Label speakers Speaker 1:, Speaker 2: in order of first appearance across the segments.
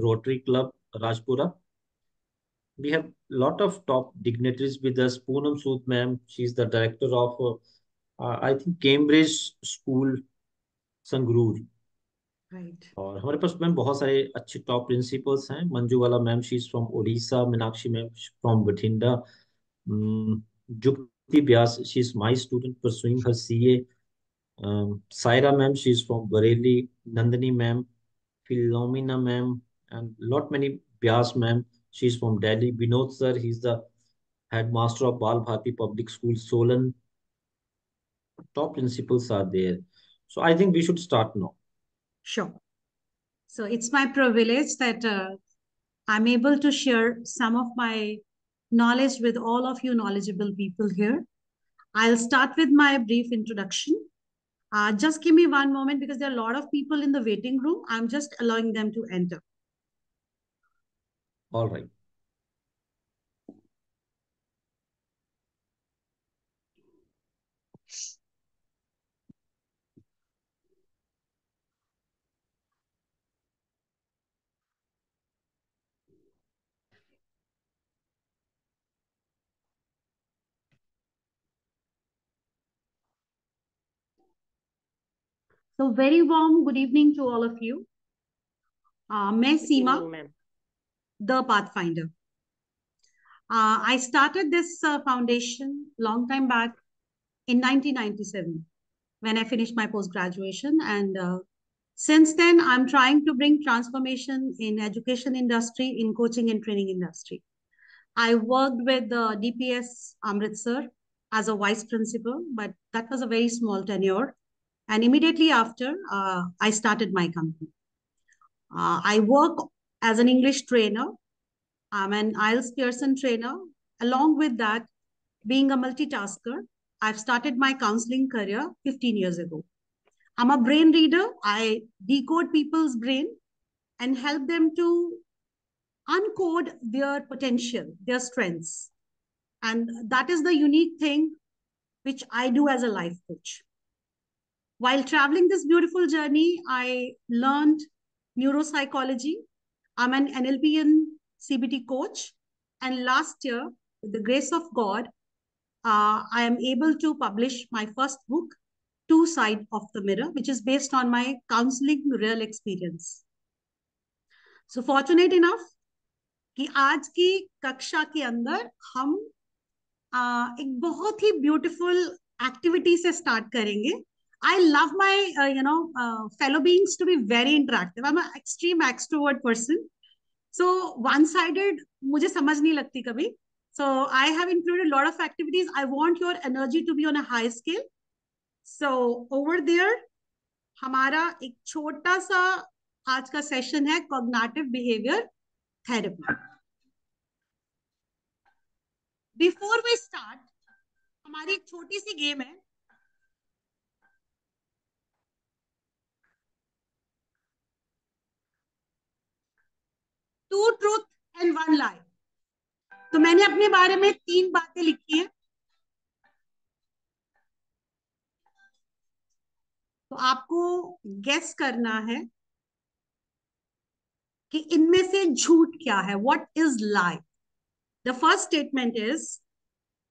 Speaker 1: Rotary Club, Rajpura. We have lot of top dignitaries with us. Poonam Sood ma'am, she's the director of, I think, Cambridge School, Sangrur.
Speaker 2: Right.
Speaker 1: और हमारे पास ma'am बहुत सारे अच्छे top principals हैं. Manjuwala ma'am, she is from Orissa. Meenakshi ma'am from Bathinda. Jukti Vyas, she is my student pursuing her CA. Saira ma'am, she is from Bareilly. Nandini ma'am, Philomena ma'am, and lot many. Vyas ma'am, she's from Delhi. Vinod sir, he's the headmaster of Bal Bharati Public School, Solan. Top principals are there. So I think we should start now.
Speaker 2: Sure. So it's my privilege that I'm able to share some of my knowledge with all of you knowledgeable people here. I'll start with my brief introduction. Just give me one moment because there are a lot of people in the waiting room. I'm just allowing them to enter.
Speaker 1: All right.
Speaker 2: So very warm good evening to all of you. मैं सीमा, the Pathfinder. I started this foundation long time back in 1997 when I finished my post-graduation. And since then, I'm trying to bring transformation in education industry, in coaching and training industry. I worked with the DPS Amritsar as a vice principal, but that was a very small tenure. And immediately after, I started my company. I work as an English trainer. I'm an IELTS Pearson trainer. Along with that, being a multitasker, I've started my counseling career 15 years ago. I'm a brain reader. I decode people's brain and help them to uncode their potential, their strengths. And that is the unique thing which I do as a life coach. While traveling this beautiful journey, I learned neuropsychology. I'm an NLP and CBT coach. And last year, with the grace of God, I am able to publish my first book, Two Sides of the Mirror, which is based on my counseling real experience. So fortunate enough कि आज की कक्षा के अंदर हम एक बहुत ही beautiful activity से स्टार्ट करेंगे. I love my fellow beings to be very interactive. I'm an extreme extrovert person. So one-sided मुझे समझ नहीं लगती कभी. So I have included a lot of activities. I want your energy to be on a high scale. So over there, हमारा एक छोटा सा आज का सेशन है cognitive behavior therapy. Before we start, हमारी एक छोटी सी गेम है. Two truth and one lie. तो मैंने अपने बारे में 3 बातें लिखी हैं. तो आपको गेस करना है कि इनमें से झूठ क्या है. What is lie? The first statement is,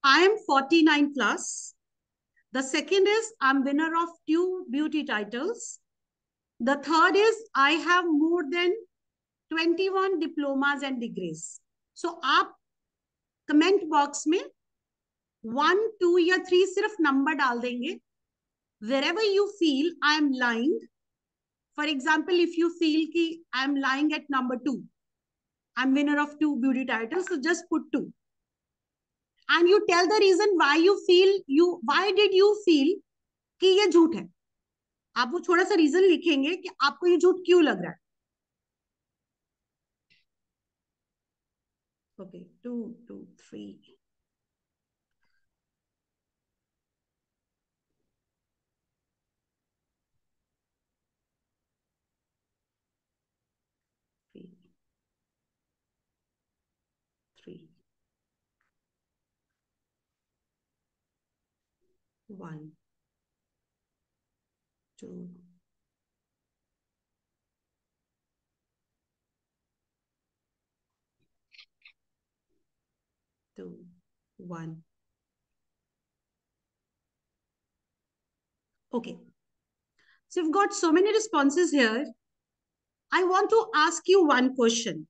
Speaker 2: I am 49 plus. The second is, I'm winner of 2 beauty titles. The third is, I have more than 21 diplomas and degrees. So आप कमेंट बॉक्स में 1, 2 या 3 सिर्फ number डाल देंगे. Wherever you feel I am lying, for example, if you feel ki I am lying at number 2, I'm winner of 2 beauty titles, so just put 2. And you tell the reason why did you feel कि ये झूठ है. आप वो थोड़ा सा reason लिखेंगे कि आपको ये झूठ क्यों लग रहा है. Okay, 2, 2, 3. Three, 1, 2, 2, 1. Okay. So you've got so many responses here. I want to ask you one question.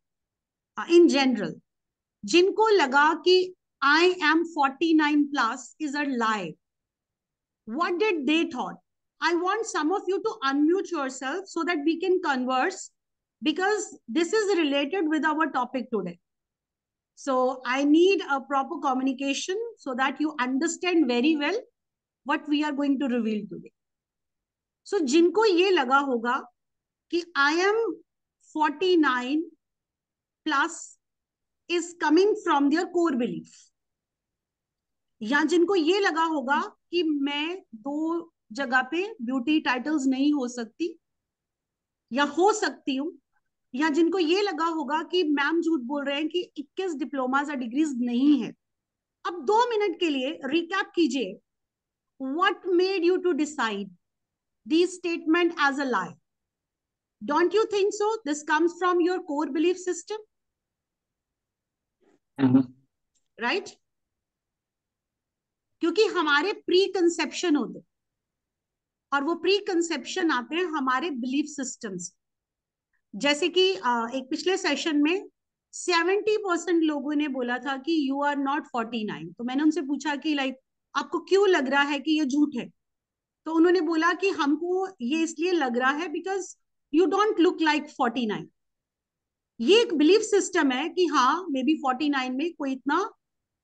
Speaker 2: In general, जिनको लगा कि I am 49 plus is a lie, what did they thought? I want some of you to unmute yourself so that we can converse, because this is related with our topic today. So I need a proper communication so that you understand very well what we are going to reveal today. So जिनको ये लगा होगा कि I am 49 plus is coming from their core belief, या जिनको ये लगा होगा कि मैं 2 जगह पे ब्यूटी टाइटल्स नहीं हो सकती या हो सकती हूँ, या जिनको ये लगा होगा कि मैम झूठ बोल रहे हैं कि 21 डिप्लोमाज या डिग्रीज नहीं है, अब 2 मिनट के लिए रिकैप कीजिए. What made you to decide this statement as a lie? Don't you think so this comes from your core belief system, right? क्योंकि हमारे प्री कंसेप्शन होते और वो प्री कंसेप्शन आते हैं हमारे बिलीफ सिस्टम से. जैसे कि एक पिछले सेशन में 70% लोगों ने बोला था कि यू आर नॉट 49. तो मैंने उनसे पूछा कि लाइक आपको क्यों लग रहा है कि ये झूठ है? तो उन्होंने बोला कि हमको ये इसलिए लग रहा है because you don't look like 49. ये एक बिलीफ सिस्टम है कि हाँ मे बी 49 में कोई इतना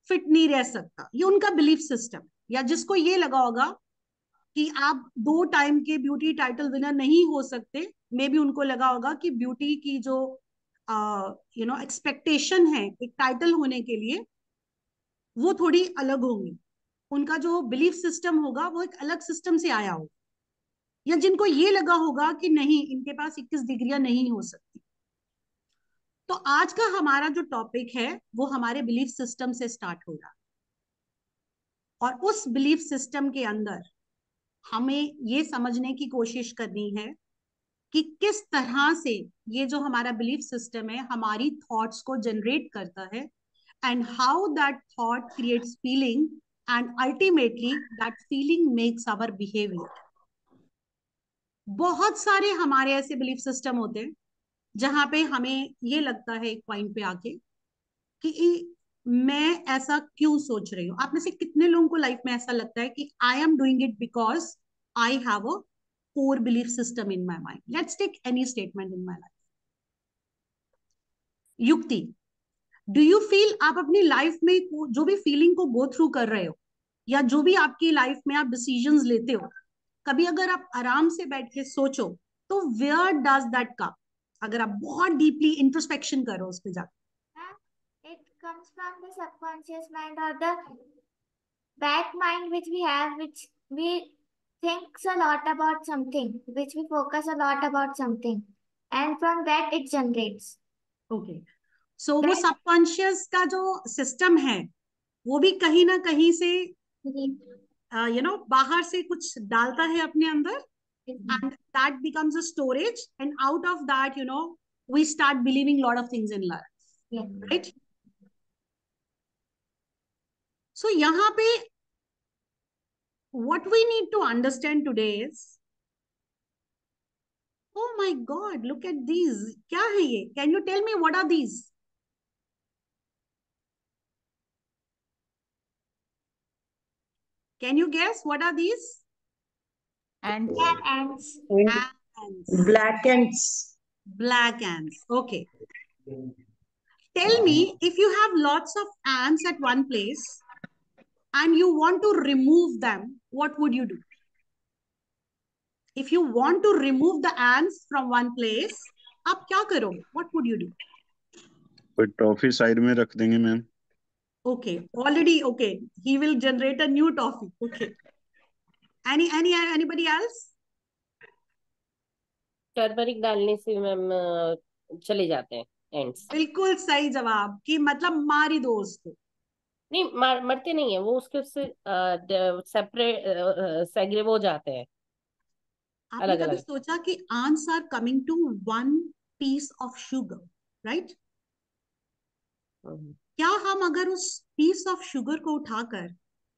Speaker 2: फिट नहीं रह सकता. ये उनका बिलीफ सिस्टम. या जिसको ये लगा होगा कि आप 2 टाइम के ब्यूटी टाइटल विनर नहीं हो सकते, मे बी उनको लगा होगा कि ब्यूटी की जो एक्सपेक्टेशन है एक टाइटल होने के लिए वो थोड़ी अलग होंगी. उनका जो बिलीफ सिस्टम होगा वो एक अलग सिस्टम से आया होगा. या जिनको ये लगा होगा कि नहीं इनके पास 21 डिग्रियां नहीं हो सकती. तो आज का हमारा जो टॉपिक है वो हमारे बिलीफ सिस्टम से स्टार्ट हो रहा है, और उस बिलीफ सिस्टम के अंदर हमें ये समझने की कोशिश करनी है कि किस तरह से ये जो हमारा बिलीफ सिस्टम है हमारी थॉट्स को जनरेट करता है, and how that thought creates feeling, and ultimately that feeling makes our behaviour. बहुत सारे हमारे ऐसे बिलीफ सिस्टम होते हैं जहां पे हमें ये लगता है एक पॉइंट पे आके कि मैं ऐसा क्यों सोच रही हूँ. आप में से कितने लोगों को लाइफ में ऐसा लगता है कि I am doing it because I have a core belief system in my mind? Let's take any statement in my life. Yukti, do you feel आप अपनी लाइफ में जो भी फीलिंग को गो थ्रू कर रहे हो या जो भी आपकी लाइफ में आप डिसीजंस लेते हो, कभी अगर आप आराम से बैठ के सोचो तो वेयर डज दैट कम? अगर आप बहुत डीपली इंट्रोस्पेक्शन करो उस पर जाकर,
Speaker 3: it comes from the subconscious mind or the back mind which we have, which we thinks a lot about something, which we focus a lot about something, and from that it generates.
Speaker 2: Okay. So वो subconscious का जो system है वो भी कहीं ना कहीं से बाहर से कुछ डालता है अपने अंदर, and that becomes a storage, and out of that we start believing lot of things in life.
Speaker 3: Yeah.
Speaker 2: Right? So यहाँ पे what we need to understand today is, oh my god, look at these. क्या है ये? Can you tell me what are these? Can you guess what are these?
Speaker 3: Ants.
Speaker 2: Ants.
Speaker 4: Black ants.
Speaker 2: Black ants. Okay. Tell me, if you have lots of ants at one place and you want to remove them, what would you do? If you want to remove the ants from one place, आप क्या करोगे? What would you do?
Speaker 5: कोई toffee side में रख देंगे ma'am.
Speaker 2: Okay, already okay. He will generate a new toffee. Okay. Anybody else?
Speaker 6: Turmeric डालने से ma'am चले जाते हैं एंड्स.
Speaker 2: बिल्कुल सही जवाब. कि मतलब मारी दो उसको.
Speaker 6: नहीं मरते नहीं है वो, उसके सेपरेट सेग्रेव हो जाते हैं.
Speaker 2: आपने कभी सोचा कि ants are coming to one piece of sugar, right? क्या हम अगर उस पीस ऑफ शुगर को उठाकर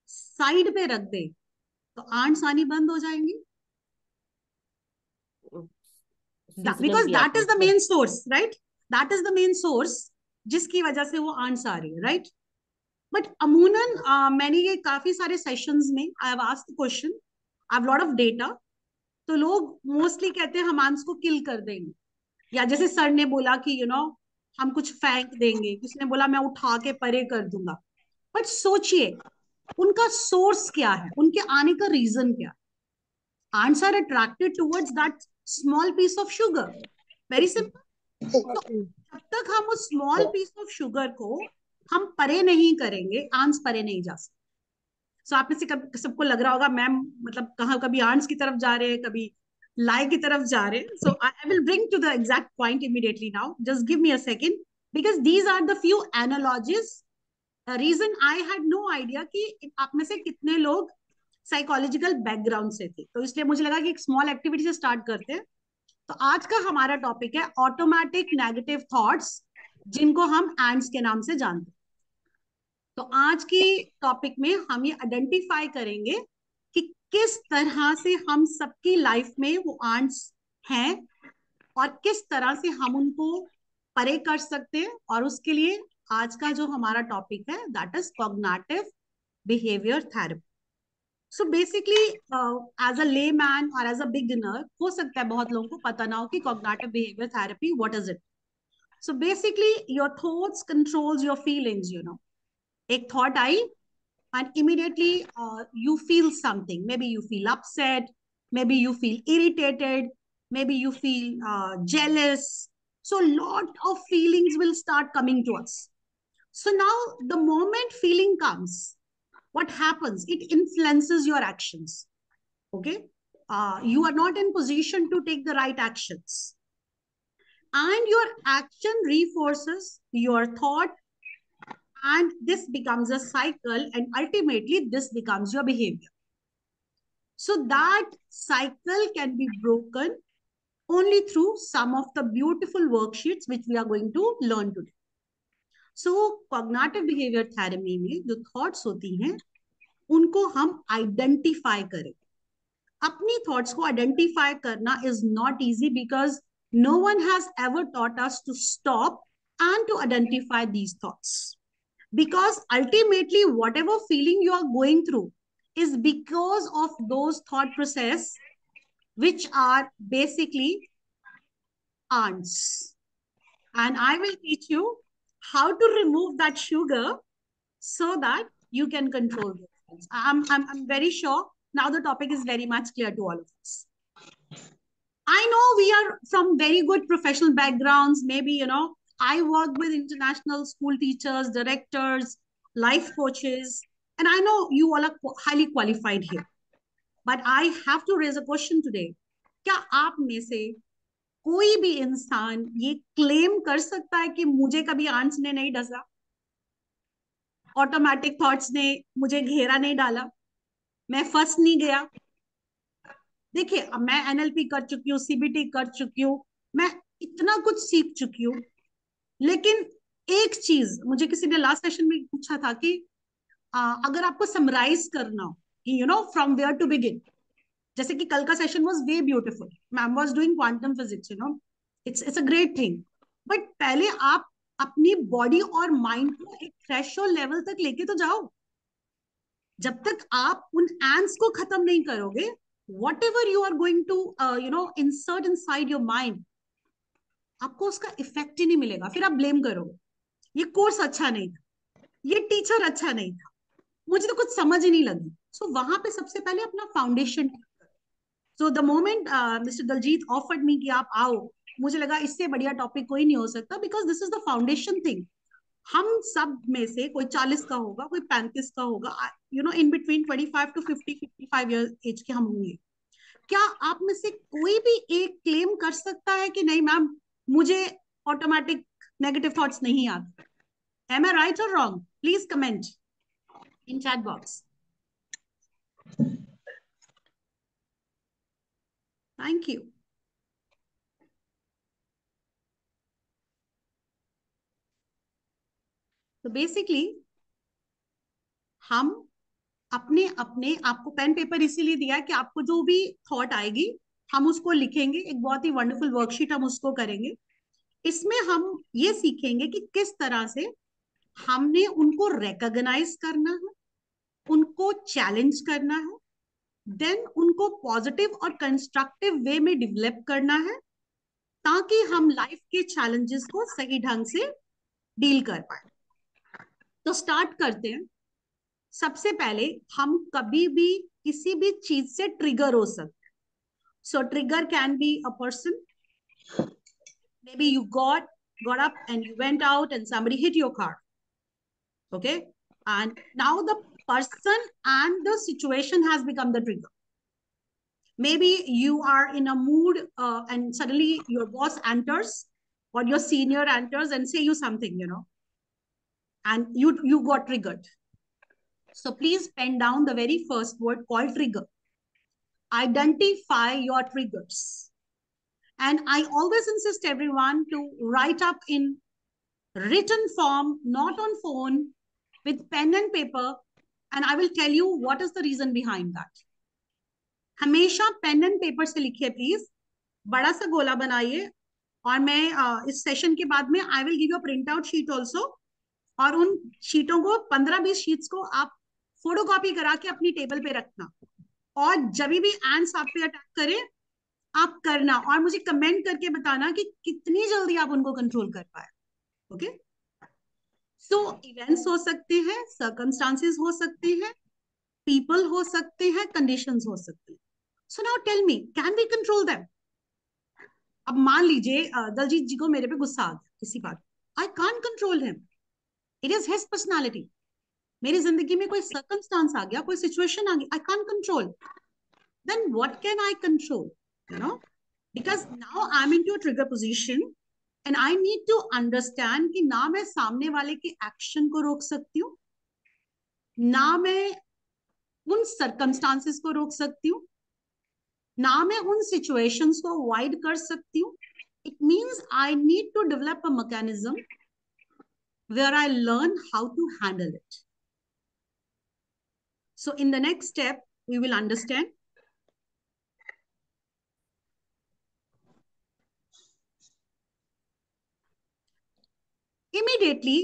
Speaker 2: साइड पे रख दे तो आंट्स आनी बंद हो जाएंगी?
Speaker 6: सीजनल
Speaker 2: बिकॉज
Speaker 6: भी
Speaker 2: दैट
Speaker 6: आती
Speaker 2: इज द
Speaker 6: है।
Speaker 2: Main source, right? That is the main source जिसकी वजह से वो आंट्स आ रही है, राइट? बट अमूनन मैंने ये काफी सारे सेशंस में I have asked question, I have lot of data, तो लोग मोस्टली कहते हैं हम आंट्स को किल कर देंगे, या जैसे सर ने बोला कि हम कुछ फेंक देंगे, किसी ने बोला मैं उठा के परे कर दूंगा। बट सोचिए उनका सोर्स क्या है, उनके आने का रीजन क्या है? Ants are attracted towards that small piece of sugar. Very simple. तो जब तक हम उस स्मॉल पीस ऑफ शुगर को हम परे नहीं करेंगे, आंट्स परे नहीं जा सकते। सो आप में से सबको लग रहा होगा मैम मतलब कहाँ कभी आंट्स की तरफ जा रहे हैं, कभी लाई की तरफ जा रहे हैं। So I will bring to the exact point immediately now, just give me a second, because these are the few analogies. Reason I had no idea कि आप में से कितने लोग साइकोलॉजिकल बैकग्राउंड से थे, तो इसलिए मुझे लगा कि एक स्मॉल एक्टिविटी से स्टार्ट करते हैं। तो आज का हमारा टॉपिक है ऑटोमेटिक नेगेटिव थॉट्स, जिनको हम एंड्स के नाम से जानते हैं। तो आज की टॉपिक में हम ये आइडेंटिफाई करेंगे कि किस तरह से हम सबकी लाइफ में वो आंट्स हैं और किस तरह से हम उनको परे कर सकते हैं। और उसके लिए आज का जो हमारा टॉपिक है that is cognitive behaviour therapy. So basically as a layman और एज अ बिगिनर हो सकता है बहुत लोगों को पता ना हो कि cognitive behaviour therapy what is it. So basically your thoughts controls your feelings, एक thought I and immediately you feel something. Maybe you feel upset, maybe you feel irritated, maybe you feel jealous. So lot of feelings will start coming to us. So now the moment feeling comes, what happens? It influences your actions. Okay, you are not in position to take the right actions, and your action reinforces your thought, and this becomes a cycle, and ultimately this becomes your behavior. So that cycle can be broken only through some of the beautiful worksheets which we are going to learn today. So cognitive behavior therapy में जो thoughts होती हैं उनको हम identify करें। अपनी thoughts को identify करना is not easy because no one has ever taught us to stop and to identify these thoughts. Because ultimately whatever feeling you are going through is because of those thought process which are basically ants. And I will teach you how to remove that sugar so that you can control those things. I'm very sure now the topic is very much clear to all of us. I know we are from very good professional backgrounds. Maybe, I work with international school teachers, directors, life coaches, and I know you all are highly qualified here. But I have to raise a question today. क्या आप में से कोई भी इंसान ये claim कर सकता है कि मुझे कभी आंट्स ने नहीं डसा, ऑटोमेटिक थॉट्स ने मुझे घेरा नहीं डाला, मैं फंस नहीं गया? देखिए अब मैं एनएलपी कर चुकी हूँ, सीबीटी कर चुकी हूँ, मैं इतना कुछ सीख चुकी हूँ, लेकिन एक चीज मुझे किसी ने लास्ट सेशन में पूछा था कि अगर आपको समराइज करना हो कि फ्रॉम वेयर टू बिगिन, जैसे कि कल का session was way beautiful, ma'am was doing quantum physics, it's a great thing, but पहले आप अपनी बॉडी और माइंड को एक थ्रेशोल्ड लेवल तक लेके तो जाओ। जब तक आप उन एंड्स को खत्म नहीं करोगे, whatever you are going to insert inside your mind, आपको उसका इफेक्ट ही नहीं मिलेगा। फिर आप ब्लेम करोगे ये कोर्स अच्छा नहीं था, ये टीचर अच्छा नहीं था, मुझे तो कुछ समझ ही नहीं लगी। सो वहां पे सबसे पहले अपना foundation. So the moment mister Daljeet offered me कि आप आओ, मुझे लगा इससे बढ़िया टॉपिक कोई नहीं हो सकता, because this is the foundation thing. हम सब में से कोई 40 का होगा, कोई 35 का होगा, in between 25 to 50, 55 year age के हम होंगे। क्या आप में से कोई भी एक क्लेम कर सकता है कि नहीं मैम मुझे ऑटोमेटिक नेगेटिव थॉट्स नहीं आते? एम आई राइट और wrong? Please comment in chat box. Thank you. तो बेसिकली हम अपने अपने, आपको पेन पेपर इसीलिए दिया है कि आपको जो भी थॉट आएगी हम उसको लिखेंगे, एक बहुत ही वंडरफुल वर्कशीट हम उसको करेंगे। इसमें हम ये सीखेंगे कि किस तरह से हमने उनको रिकॉग्नाइज करना है, उनको चैलेंज करना है, देन उनको पॉजिटिव और कंस्ट्रक्टिव वे में डेवलप करना है, ताकि हम लाइफ के चैलेंजेस को सही ढंग से डील कर पाए। तो स्टार्ट करते हैं। सबसे पहले हम कभी भी किसी भी चीज से ट्रिगर हो सकते हैं। So trigger can be a person, maybe you got up and you went out and somebody hit your car, okay, and now the person and the situation has become the trigger. Maybe you are in a mood and suddenly your boss enters or your senior enters and say you something, and you got triggered. So please pen down the very first word called trigger. Identify your triggers. And I always insist everyone to write up in written form, not on phone, with pen and paper, and I will tell you what is the reason behind that. हमेशा pen and paper से लिखिए please, बड़ा सा गोला बनाइए, और मैं इस सेशन के बाद में I will give you print out sheet also, और उन शीटों को 15-20 शीट्स को आप फोटोकॉपी करा के अपनी टेबल पे रखना, और जब भी एंड्स आप पे अटैक करें आप करना, और मुझे कमेंट करके बताना कि कितनी जल्दी आप उनको कंट्रोल कर पाए। ओके, सो इवेंट्स हो सकते हैं, सर्कमस्टांसेस हो सकते हैं, पीपल हो सकते हैं, कंडीशंस हो सकती हैं। So now tell me, can we control them? अब मान लीजिए दलजीत जी को मेरे पे गुस्सा आ गया किसी बात, आई can't control him, it is his personality. मेरी जिंदगी में कोई सर्कमस्टांस आ गया, कोई सिचुएशन आ गई, I can't control, then what can I control? Because now I am into a trigger position and I need to understand कि ना मैं सामने वाले के एक्शन को रोक सकती हूँ, ना मैं उन सर्कमस्टांसेस को रोक सकती हूँ, ना मैं उन सिचुएशंस को अवॉइड कर सकती हूँ। It means I need to develop a mechanism where I learn how to handle it. So in the next step, we will understand. Immediately,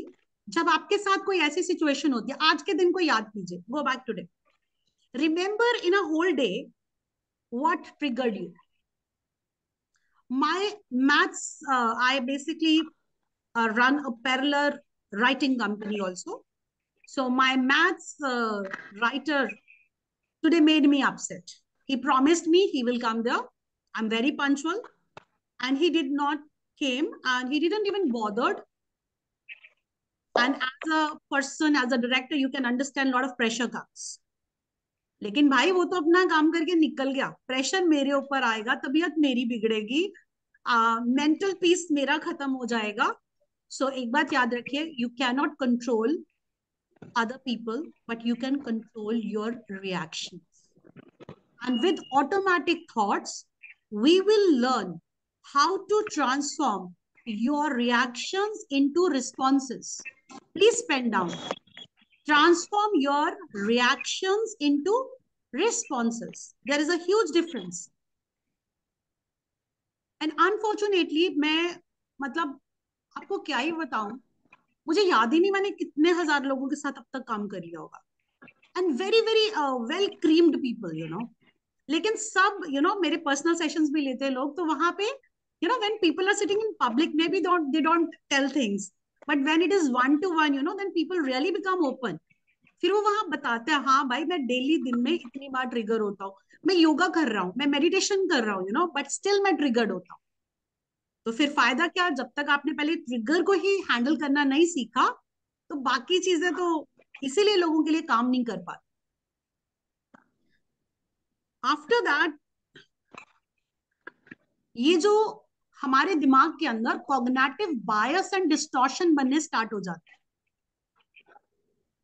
Speaker 2: जब आपके साथ कोई ऐसी सिचुएशन होती है, आज के दिन को याद कीजिए, go back today. Remember in a whole day, what triggered you? My maths, I basically run a parallel writing company also. So my maths writer today made me upset. He promised me he will come there. I'm very punctual, and he did not came, and he didn't even bothered. And as a person, as a director, you can understand a lot of pressure comes. लेकिन भाई वो तो अपना काम करके निकल गया, pressure मेरे ऊपर आएगा, तबीयत मेरी बिगड़ेगी, मेंटल पीस मेरा खत्म हो जाएगा. सो एक बात याद रखिए, you can not control other people, but you can control your reactions. And with automatic thoughts, we will learn how to transform your reactions into responses. Please pen down. Transform your reactions into responses. There is a huge difference. And unfortunately, मैं मतलब आपको क्या ही बताऊं, मुझे याद ही नहीं मैंने कितने हजार लोगों के साथ अब तक काम कर लिया होगा, and very very well creamed people, लेकिन सब मेरे पर्सनल सेशंस भी लेते हैं लोग, तो वहां पे when people are sitting in public, maybe they don't tell things, but when it is one to one, then people really become open. फिर वो वहां बताते हैं, हाँ भाई मैं डेली दिन में इतनी बार ट्रिगर होता हूँ, मैं योगा कर रहा हूँ, मैं मेडिटेशन कर रहा हूँ, बट स्टिल मैं ट्रिगर्ड होता हूँ. तो फिर फायदा क्या, जब तक आपने पहले ट्रिगर को ही हैंडल करना नहीं सीखा, तो बाकी चीजें तो इसीलिए लोगों के लिए काम नहीं कर पाती. आफ्टर दैट, ये जो हमारे दिमाग के अंदर कॉग्निटिव बायस एंड डिस्टॉर्शन बनने स्टार्ट हो जाते हैं,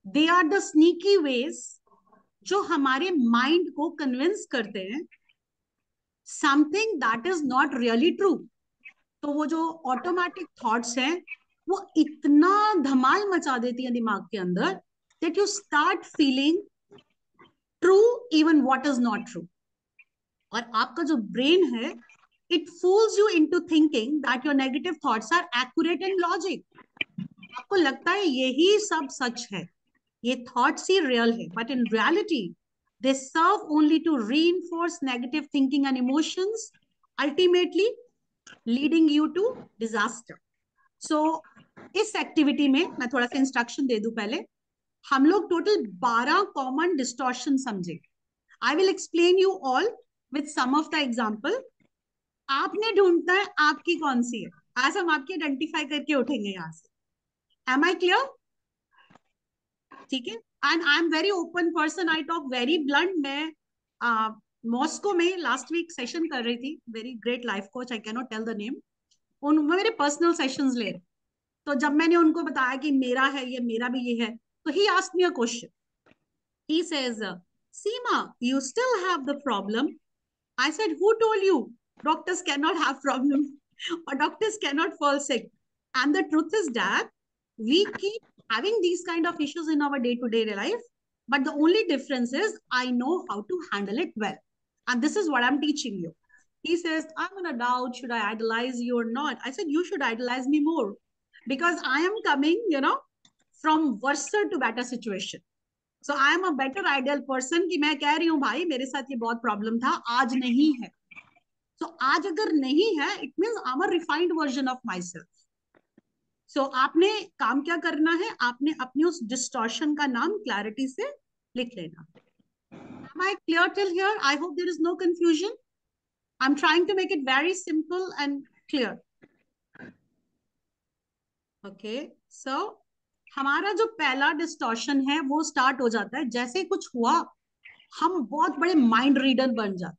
Speaker 2: they are the sneaky ways जो हमारे माइंड को कन्विंस करते हैं something that is not really true. तो वो जो ऑटोमेटिक थॉट्स हैं, वो इतना धमाल मचा देती है दिमाग के अंदर that you start feeling true even what is not true. और आपका जो ब्रेन है, it fools you into thinking that your negative thoughts are accurate and logic. आपको लगता है यही सब सच है, ये थॉट्स ही रियल है, but in reality they serve only to reinforce negative thinking and emotions, ultimately leading you to disaster. So इस activity में मैं थोड़ा सा इंस्ट्रक्शन दे दूं पहले. हम लोग टोटल 12 कॉमन डिस्टॉर्शन समझे. I will explain you all with some of the example. आपने ढूंढना है आपकी कौन सी है. आज हम आपकी आइडेंटिफाई करके उठेंगे यहाँ से. Am I clear? ठीक है. And I am very open person, I talk very blunt. मैं मॉस्को में लास्ट वीक सेशन कर रही थी, very great life coach, I can not tell the name. उन मेरे पर्सनल सेशंस ले रहे. तो जब मैंने उनको बताया कि मेरा है ये, मेरा भी ये है, तो he asked me a question. He says, Seema, you still have the problem. I said, who told you doctors cannot have problem or doctors cannot fall sick? And the truth is that we keep having these kind of issues in our day-to-day life, but the only difference is I know how to handle it well. And this is what I'm teaching you. He says, I'm in a doubt, should I idolize you or not? I said, you should idolize me more, because I am coming, from worse to better situation. So I am a better ideal person कि मैं कह रही हूँ भाई मेरे साथ ये बहुत प्रॉब्लम था, आज नहीं है. So आज अगर नहीं है, it means I'm a refined version of myself. So आपने काम क्या करना है, आपने अपनी उस डिस्टॉर्शन का नाम क्लैरिटी से लिख लेना. Am I clear till here? I hope there is no confusion. I'm trying to make it very simple and clear. Okay, so हमारा जो पहला डिस्टॉर्शन है वो स्टार्ट हो जाता है जैसे कुछ हुआ, हम बहुत बड़े माइंड रीडर बन जाते हैं.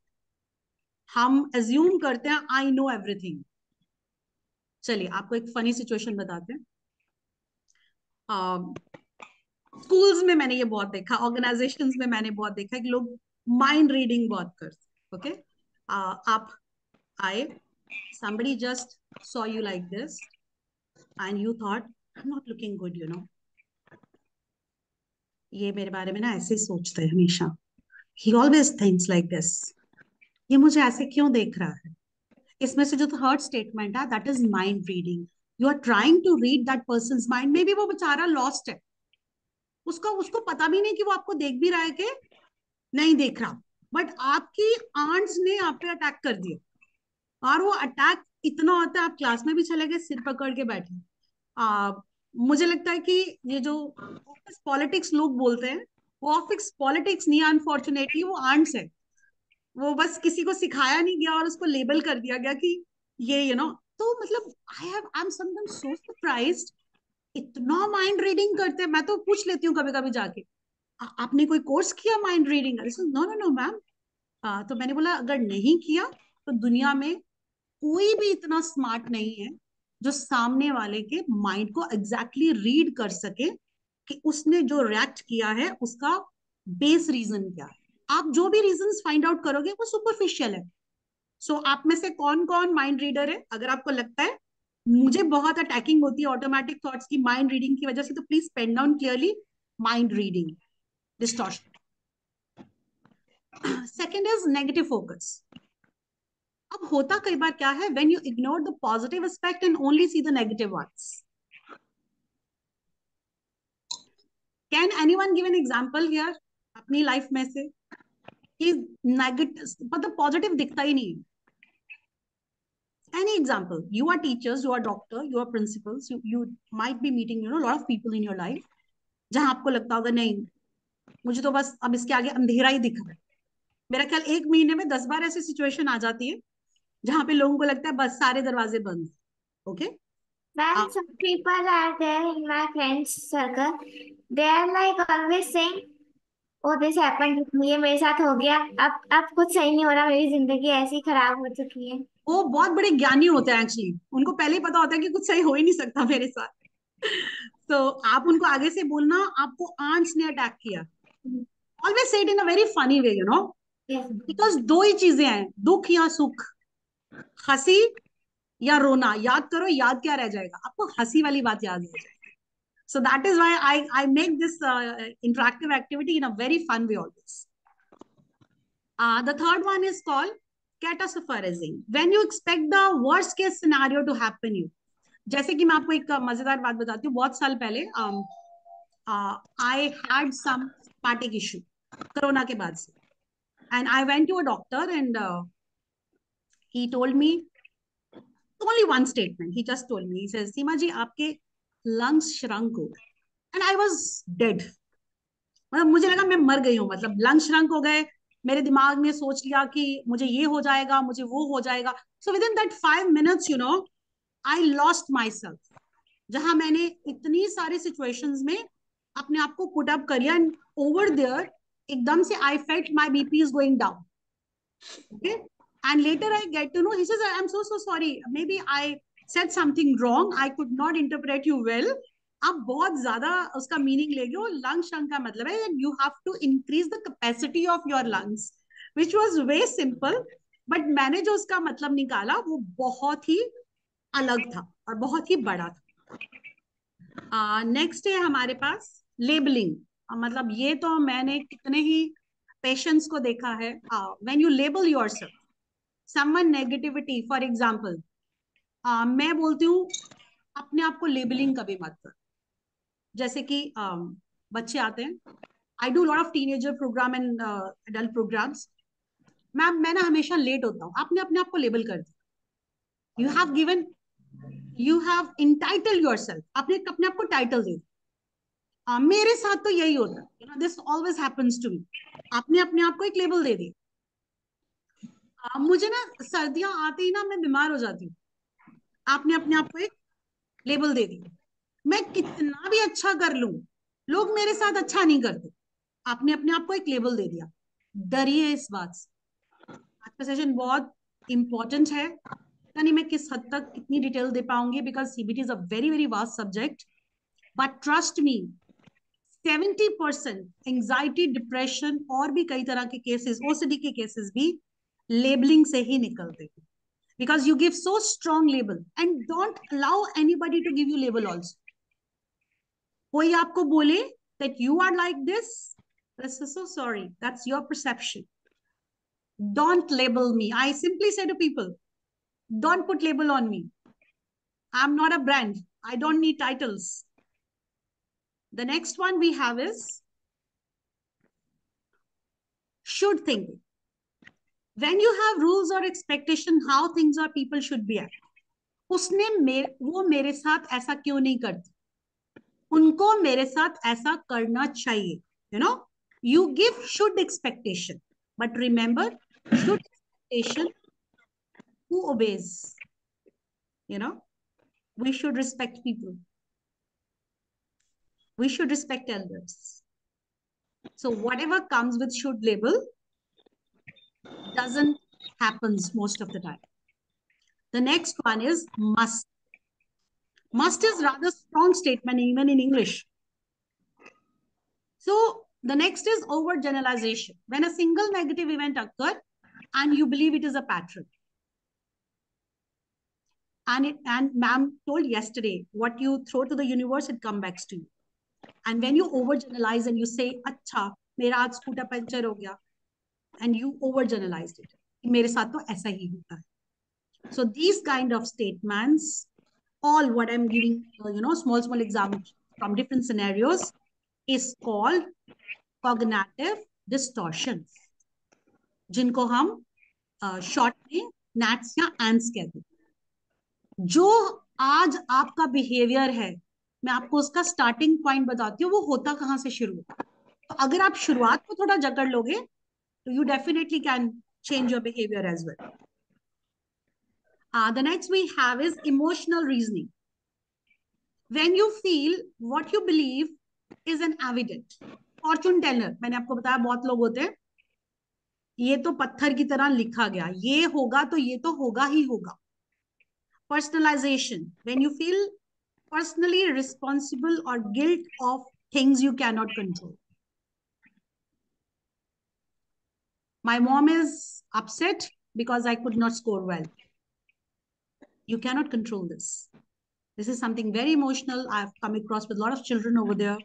Speaker 2: हम एज्यूम करते हैं आई नो एवरीथिंग. चलिए आपको एक फनी सिचुएशन बताते हैं. स्कूल्स में मैंने ये बहुत देखा, ऑर्गेनाइजेशंस में मैंने बहुत देखा कि लोग माइंड रीडिंग बहुत करते. ओके, आप आए, somebody just saw you like this and you thought I'm not looking good, ये मेरे बारे में ना ऐसे ही सोचते हैं हमेशा, he always thinks like this, ये मुझे ऐसे क्यों देख रहा है. इसमें से जो थर्ड स्टेटमेंट है, that is mind reading. You are trying to read that person's mind. Maybe वो बेचारा लॉस्ट है, उसको पता भी नहीं कि वो आपको देख भी रहा है कि नहीं देख रहा, बट आपकी आंट्स ने आप पे अटैक कर दिया. और वो अटैक इतना होता है, आप क्लास में भी चले गए सिर पकड़ के बैठे. मुझे लगता है कि ये जो ऑफिस पॉलिटिक्स लोग बोलते हैं, वो ऑफिस पॉलिटिक्स नहीं, अनफॉर्चुनेटली वो आंट्स है. वो बस किसी को सिखाया नहीं गया और उसको लेबल कर दिया गया कि ये तो मतलब I am sometimes so surprised, इतना माइंड रीडिंग करते हैं. मैं तो पूछ लेती हूँ कभी कभी जाके, आपने कोई कोर्स किया mind reading? No no no ma'am. तो मैंने बोला अगर नहीं किया तो दुनिया में कोई भी इतना स्मार्ट नहीं है जो सामने वाले के माइंड को एग्जैक्टली रीड कर सके कि उसने जो रिएक्ट किया है उसका बेस रीजन क्या है. आप जो भी रीजंस फाइंड आउट करोगे वो सुपरफिशियल है. सो आप में से कौन कौन माइंड रीडर है? अगर आपको लगता है मुझे बहुत अटैकिंग होती है ऑटोमेटिक थॉट्स की माइंड रीडिंग की वजह से, तो please pen down clearly mind reading distortion. Second is negative focus. अब होता कई बार क्या है, when you ignore the positive aspect and only see the negative ones. Can anyone give an example here अपनी लाइफ में से कि नेगेटिव मतलब पॉजिटिव दिखता ही नहीं है? Any example? You are teachers, you are doctor, you are principals, you might be meeting lot of people in your life जहां आपको लगता होगा नहीं मुझे तो बस अब इसके आगे अंधेरा ही दिख रहा है. मेरा ख्याल 1 महीने में 10 बार ऐसी सिचुएशन आ जाती है जहां पे लोगों को लगता है बस सारे दरवाजे बंद. Okay
Speaker 3: Ma'am, some people are there in my friends circle. They are like always saying, "Oh, this happened with me. ये मेरे साथ हो गया. अब कुछ सही नहीं हो रहा. मेरी जिंदगी ऐसी खराब हो चुकी है."
Speaker 2: वो बहुत बड़े ज्ञानी होते हैं एक्चुअली, उनको पहले ही पता होता है कि कुछ सही हो ही नहीं सकता मेरे साथ. तो आप उनको आगे से बोलना आपको आंट्स ने अटैक किया. Always say it in a very funny way,
Speaker 3: Yes.
Speaker 2: Because दो ही चीजें हैं, दुख या सुख, हंसी या रोना, याद करो, याद क्या रह जाएगा आपको? हंसी वाली बात याद रह जाएगी. So that is why I make this interactive activity in a very fun way always. The third one is called catastrophizing. When you expect the worst case scenario to happen you. जैसे कि मैं आपको एक मजेदार बात बताती हूँ. बहुत साल पहले I had some stomach issue corona के बाद से, and I went to a doctor and he told me only one statement. He just told me, he says, सीमा जी आपके lungs shrunk हो गए. And I was dead. मतलब मुझे लगा मैं मर गई हूँ. मतलब लंग श्रंक हो गए. मेरे दिमाग ने सोच लिया कि मुझे ये हो जाएगा, मुझे वो हो जाएगा. So within that 5 minutes I lost myself. जहां मैंने इतनी सारी सिचुएशंस में अपने आप को पुट अप करिया, एंड ओवर देयर एकदम से I felt my BP is going down. Okay, and later I get to know, he says I am so sorry, maybe I said something wrong, I could not interpret you well. आप बहुत ज्यादा उसका meaning ले गए. Lung शंक का मतलब है you have to increase the capacity of your lungs, which was very simple. But मैंने जो उसका मतलब निकाला वो बहुत ही अलग था और बहुत ही बड़ा था. नेक्स्ट है हमारे पास लेबलिंग. मतलब ये तो मैंने कितने ही पेशेंट्स को देखा है. When you label yourself someone negativity, for example मैं बोलती हूँ अपने आप को लेबलिंग कभी मत कर. जैसे कि बच्चे आते हैं, I do lot of teenager program and adult programs. मैं ना हमेशा लेट होता हूँ. आपने अपने आप को लेबल कर दिया. You have entitle yourself. आपने अपने आप को टाइटल दे दिया. मेरे साथ तो यही होता है. This always happens to me. आपने अपने आप को एक लेबल दे दिया. मुझे ना सर्दियां आते ही ना मैं बीमार हो जाती हूँ. आपने अपने आप को एक लेबल दे दिया. मैं कितना भी अच्छा कर लूं, लोग मेरे साथ अच्छा नहीं करते. आपने अपने आप को एक लेबल दे दिया. डरिए इस बात से. आज का सेशन बहुत इंपॉर्टेंट है. पता नहीं मैं किस हद तक कितनी डिटेल दे पाऊंगी, because CBT is a very very vast subject. But trust me, 70% anxiety, depression और भी कई तरह के केसेस, ओसीडी के केसेस भी लेबलिंग से ही निकलते हैं. Because you give so strong label and don't allow anybody to give you label also. कोई आपको बोले that you are like this, this is so sorry, that's your perception. Don't label me. I simply say to people, don't put label on me. I'm not a brand. I don't need titles. The next one we have is should thinking. When you have rules or expectation how things or people should be at, वो मेरे साथ ऐसा क्यों नहीं करते, उनको मेरे साथ ऐसा करना चाहिए. You give should expectation, but remember, should expectation, who obeys? We should respect people, we should respect elders. So whatever comes with should label doesn't happens most of the time. The next one is must. Must is rather strong statement even in English. So the next is overgeneralization. When a single negative event occurs and you believe it is a pattern. And ma'am told yesterday, what you throw to the universe, it comes back to you. And when you overgeneralize and you say, अच्छा मेरा आज scooter puncture हो गया, and you overgeneralized it, मेरे साथ तो ऐसा ही होता है. So these kind of statements, all what I'm giving, small examples from different scenarios, is called cognitive distortions, जिनको हम शॉर्ट में नैट्स या एंट्स कहते हैं. जो आज आपका बिहेवियर है, मैं आपको उसका स्टार्टिंग पॉइंट बताती हूँ, वो होता कहाँ से शुरू होता. तो अगर आप शुरुआत को थोड़ा जकड़ लोगे तो you definitely can change your behavior as well. The next we have is emotional reasoning. When you feel what you believe is an evident fortune teller. मैंने आपको बताया बहुत लोग होते हैं, ये तो पत्थर की तरह लिखा गया, ये होगा तो ये तो होगा ही होगा. Personalization. When you feel personally responsible or guilt of things you cannot control. My mom is upset because I could not score well. You cannot control this. This is something very emotional. I've come across with a lot of children over there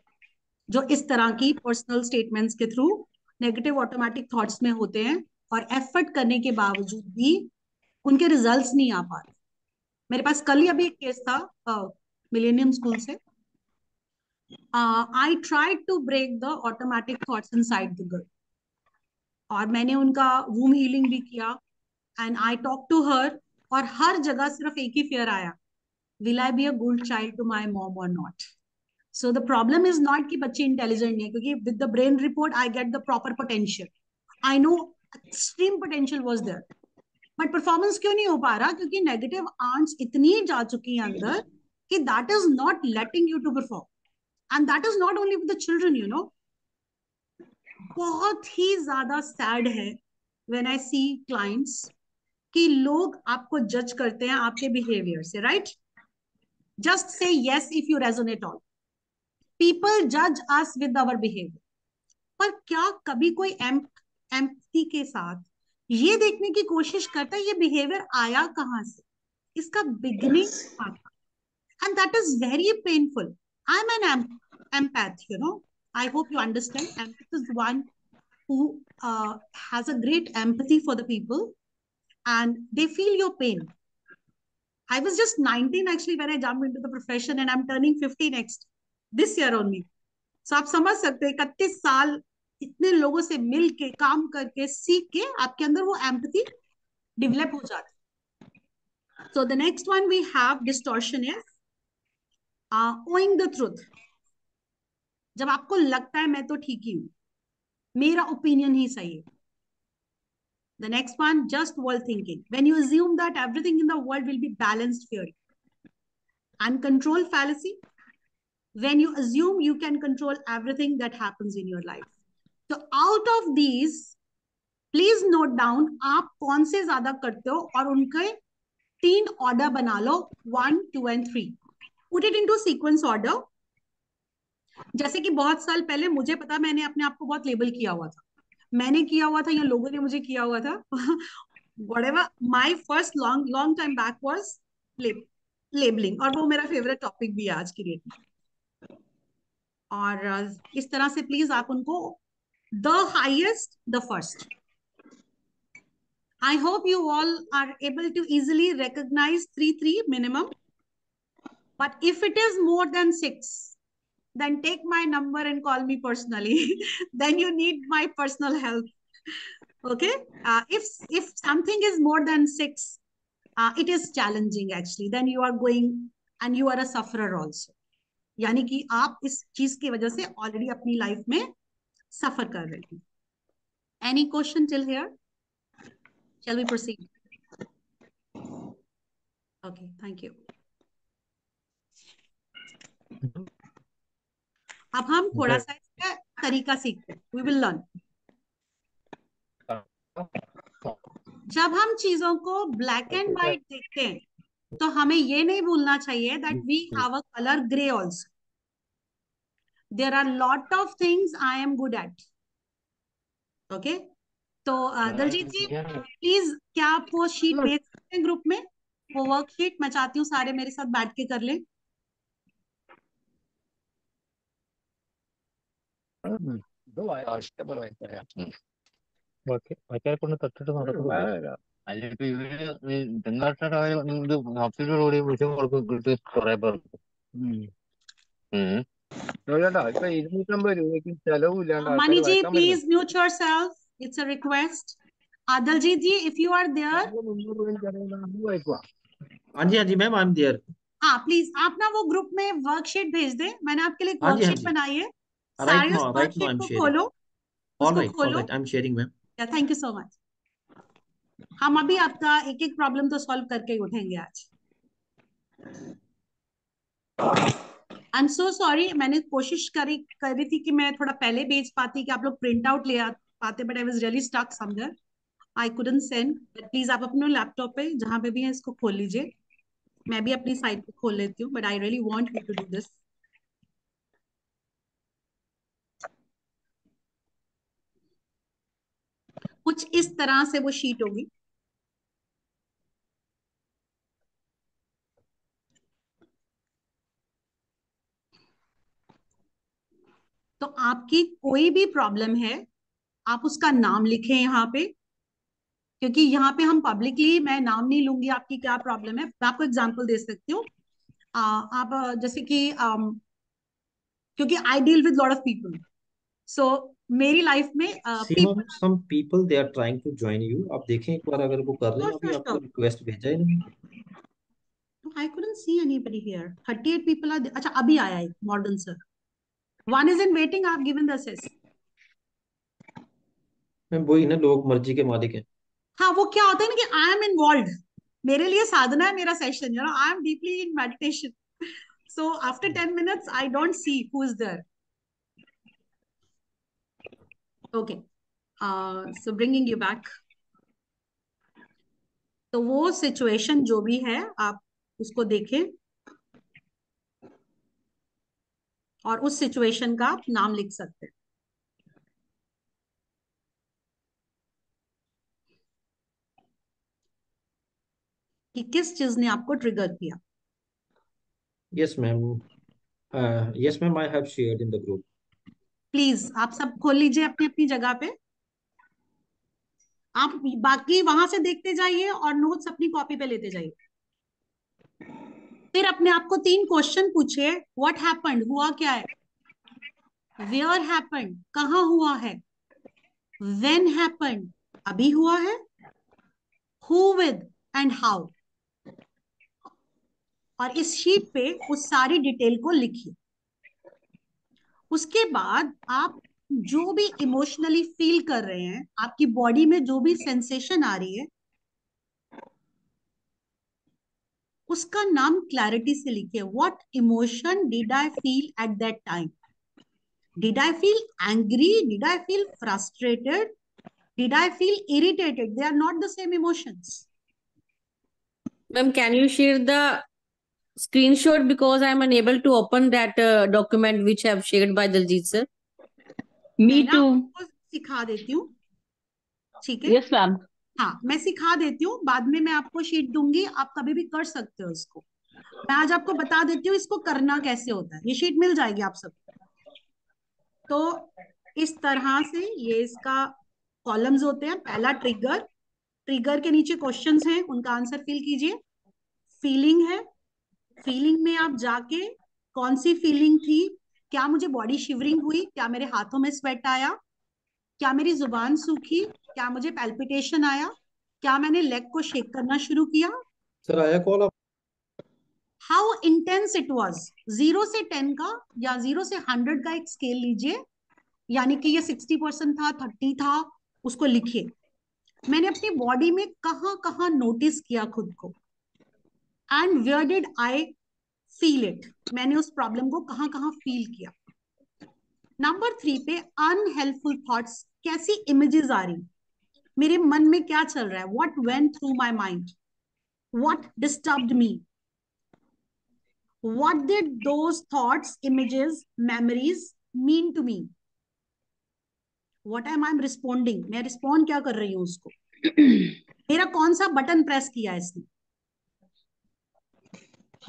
Speaker 2: जो इस तरह की personal statements के through negative automatic thoughts में होते हैं और effort करने के बावजूद भी उनके रिजल्ट्स नहीं आ पाते. मेरे पास कल ही अभी एक केस था मिलेनियम स्कूल से. I tried to break the automatic thoughts inside the girl और मैंने उनका वूम हीलिंग भी किया and I talk to her और हर जगह सिर्फ एक ही फियर आया, will I be a good child to my mom और not. So the problem is not कि बच्चे इंटेलिजेंट नहीं है, क्योंकि with the brain report I get the proper potential. I know extreme potential was there. But performance क्यों नहीं हो पा रहा? क्योंकि negative आंट्स इतनी जा चुकी हैं अंदर कि that is not letting you to perform. And that is not only with the children, you know. बहुत ही ज्यादा sad है when I see clients कि लोग आपको जज करते हैं आपके बिहेवियर से, right? Just say yes if you resonate all. People judge us with our behavior. पर क्या कभी कोई एम्पैथी के साथ ये देखने की कोशिश करता है ये बिहेवियर आया कहां से, इसका बिगिनिंग कहां था? And that is very painful. I'm an empath, you know. I hope you understand. Empath is one who has a great empathy for the people and they feel your pain. I was just 19 actually when I jumped into the profession and I'm turning 50 next this year only. So आप समझ सकते हैं 31 साल इतने लोगों से मिल के काम करके सीख के आपके अंदर वो एम्पैथी डेवलप हो जाती है. So the next one we have distortion is owing the truth. जब आपको लगता है मैं तो ठीक ही हूं, मेरा ओपिनियन ही सही है. The next one, just world thinking. When you assume that everything in the world will be balanced fairly. Uncontrolled fallacy. When you assume you can control everything that happens in your life. So out of these, please note down आप कौन से ज्यादा करते हो और उनके 3 order बना लो, 1, 2 and 3. Put it into sequence order. जैसे कि बहुत साल पहले मुझे पता, मैंने अपने आप को बहुत लेबल किया हुआ था, मैंने किया हुआ था या लोगों ने मुझे किया हुआ था. Whatever, my first long time back was labeling और वो मेरा फेवरेट टॉपिक भी है आज की डेट में. और इस तरह से प्लीज आप उनको the highest, the first. I hope you all are able to easily recognize 3 minimum. But if it is more than 6, then take my number and call me personally. Then you need my personal help. Okay? If something is more than 6, it is challenging actually. Then you are going and you are a sufferer also. यानी कि आप इस चीज की वजह से already अपनी life में सफर कर रहे हैं. Any question till here? Shall we proceed? Okay, thank you. अब हम थोड़ा सा इसका तरीका सीखते हैं. We will learn. जब हम चीजों को ब्लैक एंड व्हाइट देखते हैं तो हमें ये नहीं भूलना चाहिए that we have a color gray also. There are lot of things I am good at. Okay? तो दलजीत जी प्लीज क्या आप वो शीट भेज सकते हैं ग्रुप में, वो वर्कशीट? मैं चाहती हूँ सारे मेरे साथ बैठ के कर लें.
Speaker 4: കൊണ്ട് തട്ടിട്ട് നടക്കുന്നില്ല. അതിലിപ്പോ ഇവര് തെങ്ങാട്ടരായ ഹോസ്പിറ്റലോട് വിഷയം കൊടുക്കും കുറെ പേർക്ക്. ഇപ്പൊ 250 രൂപയ്ക്ക് ചെലവില്ലാണ്ട്
Speaker 2: Mani ji, please mute yourself. It's a request. Daljit ji, if you are there.
Speaker 4: 300 രൂപയും ചെലവില്ലാണ്ട്.
Speaker 1: हाँ जी मैम, आई एम देयर.
Speaker 2: हाँ प्लीज आप ना वो ग्रुप में वर्कशीट भेज दें. मैंने आपके लिए एक
Speaker 1: हाँ जी,
Speaker 2: वर्कशीट बनाई है.
Speaker 1: राइट
Speaker 2: सारे उस
Speaker 1: नाउ
Speaker 2: वर्कशीट को
Speaker 1: आई एम
Speaker 2: खोलो,
Speaker 1: ऑल
Speaker 2: उसको खोलो.
Speaker 1: Right, I am sharing ma'am.
Speaker 2: Thank you so much. हम अभी आपका एक एक प्रॉब्लम तो सॉल्व करके ही उठेंगे आज. आई एम सो सॉरी. मैंने कोशिश करी थी कि मैं थोड़ा पहले भेज पाती कि आप लोग प्रिंट आउट ले पाते, but I was really stuck somewhere. I couldn't send. But please आप अपने लैपटॉप पे जहां पे भी है इसको खोल लीजिए. मैं भी अपनी साइट पे खोल लेती हूँ, but I really want you to do this. कुछ इस तरह से वो शीट होगी. तो आपकी कोई भी प्रॉब्लम है, आप उसका नाम लिखें यहाँ पे, क्योंकि यहाँ पे हम पब्लिकली, मैं नाम नहीं लूंगी आपकी क्या प्रॉब्लम है, मैं आपको एग्जांपल दे सकती हूँ। आप जैसे कि क्योंकि I deal with lot of people, so मेरी लाइफ में
Speaker 1: सीमा, some people they are trying to join you. आप देखें एक बार अगर वो कर रहे हैं, अभी आपको रिक्वेस्ट भेजा है इन्होंने।
Speaker 2: I couldn't see anybody here. 38 people are there. अच्छा, अभी आया है modern sir. One is in waiting. I've given the assess.
Speaker 1: Ma'am वही ना, लोग मर्जी के मालिक हैं।
Speaker 2: हाँ, वो क्या होता है ना कि आई एम इन्वॉल्व, मेरे लिए साधना है मेरा session, you know, I am deeply in meditation, so after 10 minutes I don't see who is there. Okay, so bringing you back. तो वो सिचुएशन जो भी है आप उसको देखें और उस सिचुएशन का आप नाम लिख सकते हैं। कि किस चीज ने आपको ट्रिगर किया।
Speaker 1: Yes ma'am, yes ma'am, I have shared in the group.
Speaker 2: Please आप सब खोल लीजिए अपनी अपनी जगह पे, आप बाकी वहां से देखते जाइए और नोट्स अपनी कॉपी पे लेते जाइए। फिर अपने आप को 3 क्वेश्चन पूछिए। व्हाट हैपेंड, हुआ क्या है। वेयर हैपेंड, कहाँ हुआ है। व्हेन हैपेंड, अभी हुआ है। Who with and how. और इस शीट पे उस सारी डिटेल को लिखिए। उसके बाद आप जो भी इमोशनली फील कर रहे हैं, आपकी बॉडी में जो भी सेंसेशन आ रही है, उसका नाम क्लैरिटी से लिखिए। What emotion did I feel at that time. Did I feel angry, did I feel frustrated, did I feel irritated, they are not the same emotions.
Speaker 6: Ma'am, can you share the screenshot because I am unable to open that document which I have shared by Daljit sir?
Speaker 2: Me too. सिखा देती हूँ, ठीक है।
Speaker 6: Yes ma'am.
Speaker 2: हाँ, मैं सिखा देती हूँ, बाद में मैं आपको शीट दूंगी, आप कभी भी कर सकते हो इसको। मैं आज आपको बता देती हूँ इसको करना कैसे होता है, ये शीट मिल जाएगी आप सबको। तो इस तरह से ये इसका कॉलम्स होते हैं। पहला ट्रिगर, ट्रिगर के नीचे क्वेश्चंस हैं, उनका आंसर फिल कीजिए। फीलिंग है, फीलिंग में आप जाके कौन सी फीलिंग थी, क्या मुझे बॉडी शिवरिंग हुई, क्या मेरे हाथों में स्वेट आया, क्या मेरी जुबान सूखी, क्या मुझे पैल्पिटेशन आया, क्या मैंने लेग को शेक करना शुरू किया।
Speaker 1: सर आया call.
Speaker 2: How intense it was, 0 से 10 का या 0 से 100 का एक स्केल लीजिए, यानी कि ये 60% था, 30 था, उसको लिखिए। मैंने अपनी बॉडी में कहां कहां नोटिस किया खुद को, and where did I feel it, मैंने उस प्रॉब्लम को कहां कहां फील किया। नंबर 3 पे अनहेल्पफुल थॉट्स, कैसी इमेजेस आ रही, मेरे मन में क्या चल रहा है, what went through my mind, what disturbed me, what did those thoughts, images, memories mean to me, what am I am responding, मैं रिस्पॉन्ड क्या कर रही हूँ उसको, मेरा कौन सा बटन प्रेस किया इसने,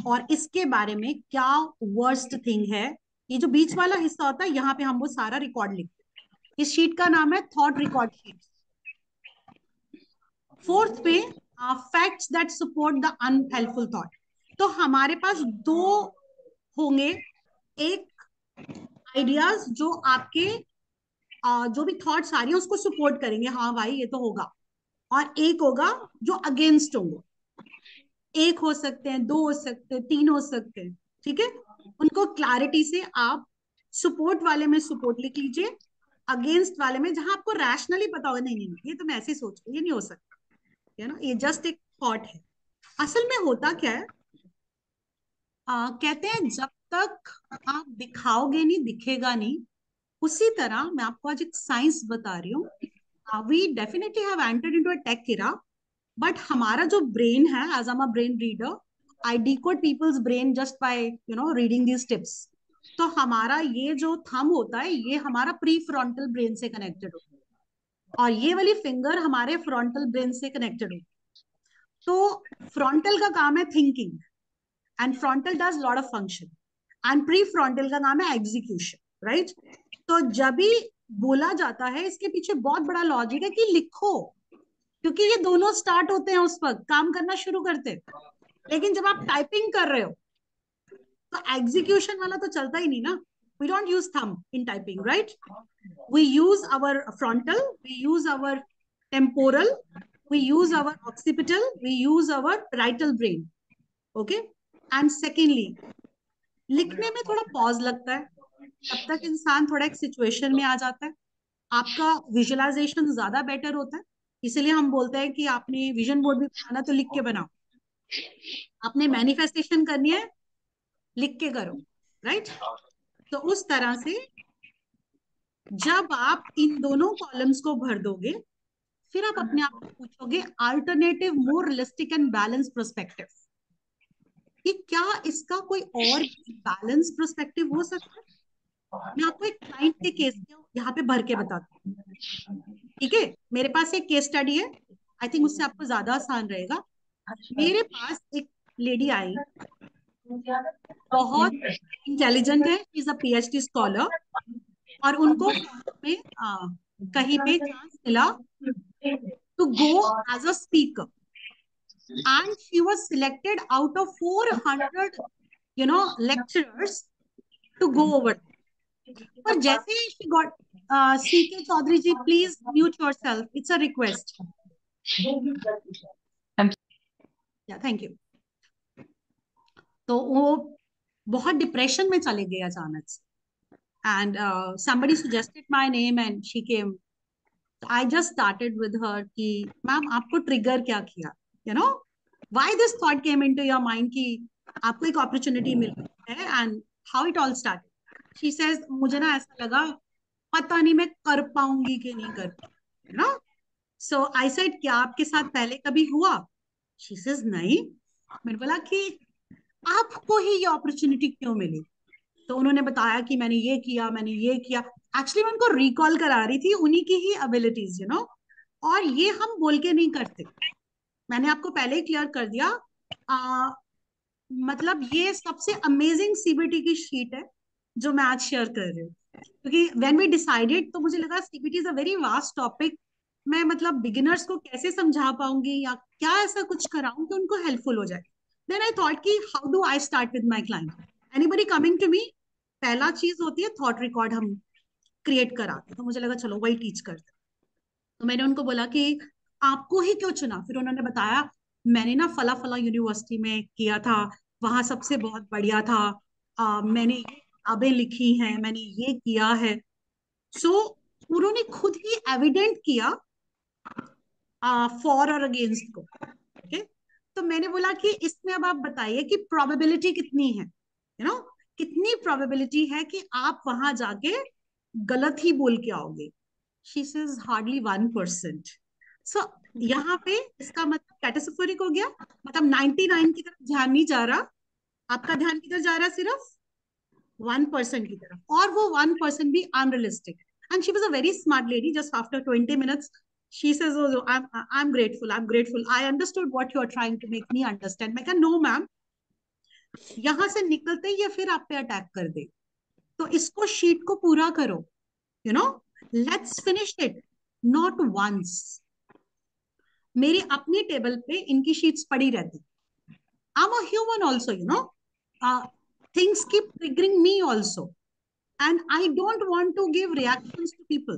Speaker 2: और इसके बारे में क्या वर्स्ट थिंग है। ये जो बीच वाला हिस्सा होता है, यहाँ पे हम वो सारा रिकॉर्ड लिखते हैं। इस शीट का नाम है थॉट रिकॉर्ड शीट। 4th पे facts that support the unhelpful thought. तो हमारे पास 2 होंगे, एक आइडियाज जो आपके जो भी थॉट्स आ रही है उसको सपोर्ट करेंगे, हाँ भाई ये तो होगा, और एक होगा जो अगेंस्ट होंगे। 1 हो सकते हैं, 2 हो सकते हैं, 3 हो सकते हैं, ठीक है। उनको क्लैरिटी से आप सपोर्ट वाले में सपोर्ट लिख लीजिए, अगेंस्ट वाले में जहां आपको रैशनली पता होगा नहीं नहीं ये तो मैं ऐसे ही सोच रही, ये नहीं हो सकता, है ना, ये जस्ट एक थॉट है। असल में होता क्या है, कहते हैं जब तक आप दिखाओगे नहीं दिखेगा नहीं। उसी तरह मैं आपको आज एक साइंस बता रही हूँ। We definitely have entered into a tech era, but हमारा जो ब्रेन है, as am a brain reader, I decode people's brain just by reading these tips. तो हमारा ये जो थंब होता है, ये हमारा प्री फ्रंटल ब्रेन से कनेक्टेड होता है, और ये वाली फिंगर हमारे फ्रंटल ब्रेन से कनेक्टेड होती है। तो फ्रंटल का काम है thinking, and frontal does lot of function, and pre frontal का नाम है एग्जीक्यूशन, राइट। तो जब भी बोला जाता है इसके पीछे बहुत बड़ा लॉजिक है कि लिखो, क्योंकि ये दोनों स्टार्ट होते हैं उस वक्त काम करना शुरू करते। लेकिन जब आप टाइपिंग कर रहे हो तो एग्जीक्यूशन वाला तो चलता ही नहीं ना. We don't use thumb in typing, right? We use our frontal, we use our temporal, we use our occipital, we use our parietal brain. Okay? And secondly, लिखने में थोड़ा पॉज लगता है, तब तक इंसान थोड़ा एक सिचुएशन में आ जाता है, आपका विजुअलाइजेशन ज्यादा बेटर होता है. इसीलिए हम बोलते हैं कि आपने विजन बोर्ड भी बनाना तो लिख के बनाओ, आपने मैनिफेस्टेशन करनी है लिख के करो, राइट? तो उस तरह से जब आप इन दोनों कॉलम्स को भर दोगे, फिर आप अपने आप को पूछोगे alternative more realistic and balance perspective, कि क्या इसका कोई और बैलेंस पर्सपेक्टिव हो सकता है. मैं आपको एक क्लाइंट के केस यहाँ पे भर के बताती हूँ, ठीक है? मेरे पास एक केस स्टडी है, आई थिंक उससे आपको ज्यादा आसान रहेगा. मेरे पास एक लेडी आई, बहुत इंटेलिजेंट है, इज अ PhD स्कॉलर, और उनको में कहीं पे चांस मिला to go as a speaker, and she was selected out of 400 lecturers to go over. पर जैसे she got CK Chaudhary ji, please mute yourself, it's a request. Yeah, thank you. तो वो बहुत डिप्रेशन में चले गए अचानक से, and somebody suggested my name and she came. I just started with her कि मैम आपको ट्रिगर क्या किया, why this thought came into your mind कि आपको एक अपॉर्चुनिटी मिल रही है, and how it all started. She says मुझे ना ऐसा लगा पता नहीं मैं कर पाऊंगी कि नहीं कर पाऊंगी, so I said क्या आपके साथ पहले कभी हुआ? She says नहीं. मैंने बोला कि आपको ही ये अपॉर्चुनिटी क्यों मिली? तो उन्होंने बताया कि मैंने ये किया, मैंने ये किया. एक्चुअली मैं उनको रिकॉल करा रही थी उन्हीं की ही एबिलिटीज, और ये हम बोल के नहीं करते. मैंने आपको पहले ही क्लियर कर दिया. मतलब ये सबसे अमेजिंग CBT की शीट है जो मैं आज शेयर कर रही हूँ, क्योंकि व्हेन वी डिसाइडेड तो मुझे लगा CBT is a very vast topic. मैं मतलब बिगिनर्स को कैसे समझा पाऊंगी या क्या ऐसा कुछ कराऊं कि उनको हेल्पफुल हो जाए. देन आई थॉट कि how do I start with my client, anybody coming to me, पहला चीज होती है थॉट रिकॉर्ड हम क्रिएट कराते. तो मुझे लगा चलो वही टीच करते. तो मैंने उनको बोला कि आपको ही क्यों चुना? फिर उन्होंने बताया मैंने ना फला फला यूनिवर्सिटी में किया था, वहां सबसे बहुत बढ़िया था, मैंने ये किताबें लिखी हैं, मैंने ये किया है. सो उन्होंने खुद ही एविडेंट किया फॉर और अगेंस्ट को. ओके, तो मैंने बोला कि इसमें अब आप बताइए कि प्रोबेबिलिटी कितनी है, कितनी प्रोबेबिलिटी है कि आप वहां जाके गलत ही बोल के आओगे? She says hardly 1%. So यहाँ पे इसका मतलब कैटास्ट्रोफिक हो गया, मतलब 99 की तरफ ध्यान नहीं जा रहा, आपका ध्यान किधर जा रहा है? सिर्फ 1% की तरफ, और वो 1% भी unrealistic. And she was a very smart lady. Just after 20 minutes, she says, "Oh, I'm grateful. I'm grateful. I understood what you are trying to make me understand." मैं कहा, "No, ma'am. यहाँ से निकलते ही ये फिर आप पे अटैक कर दे, तो इसको शीट को पूरा करो. Let's finish it. Not once." मेरी अपनी टेबल पे इनकी शीट्स पड़ी रहती. I'm a human also, things keep triggering me also, and I don't want to give reactions to people.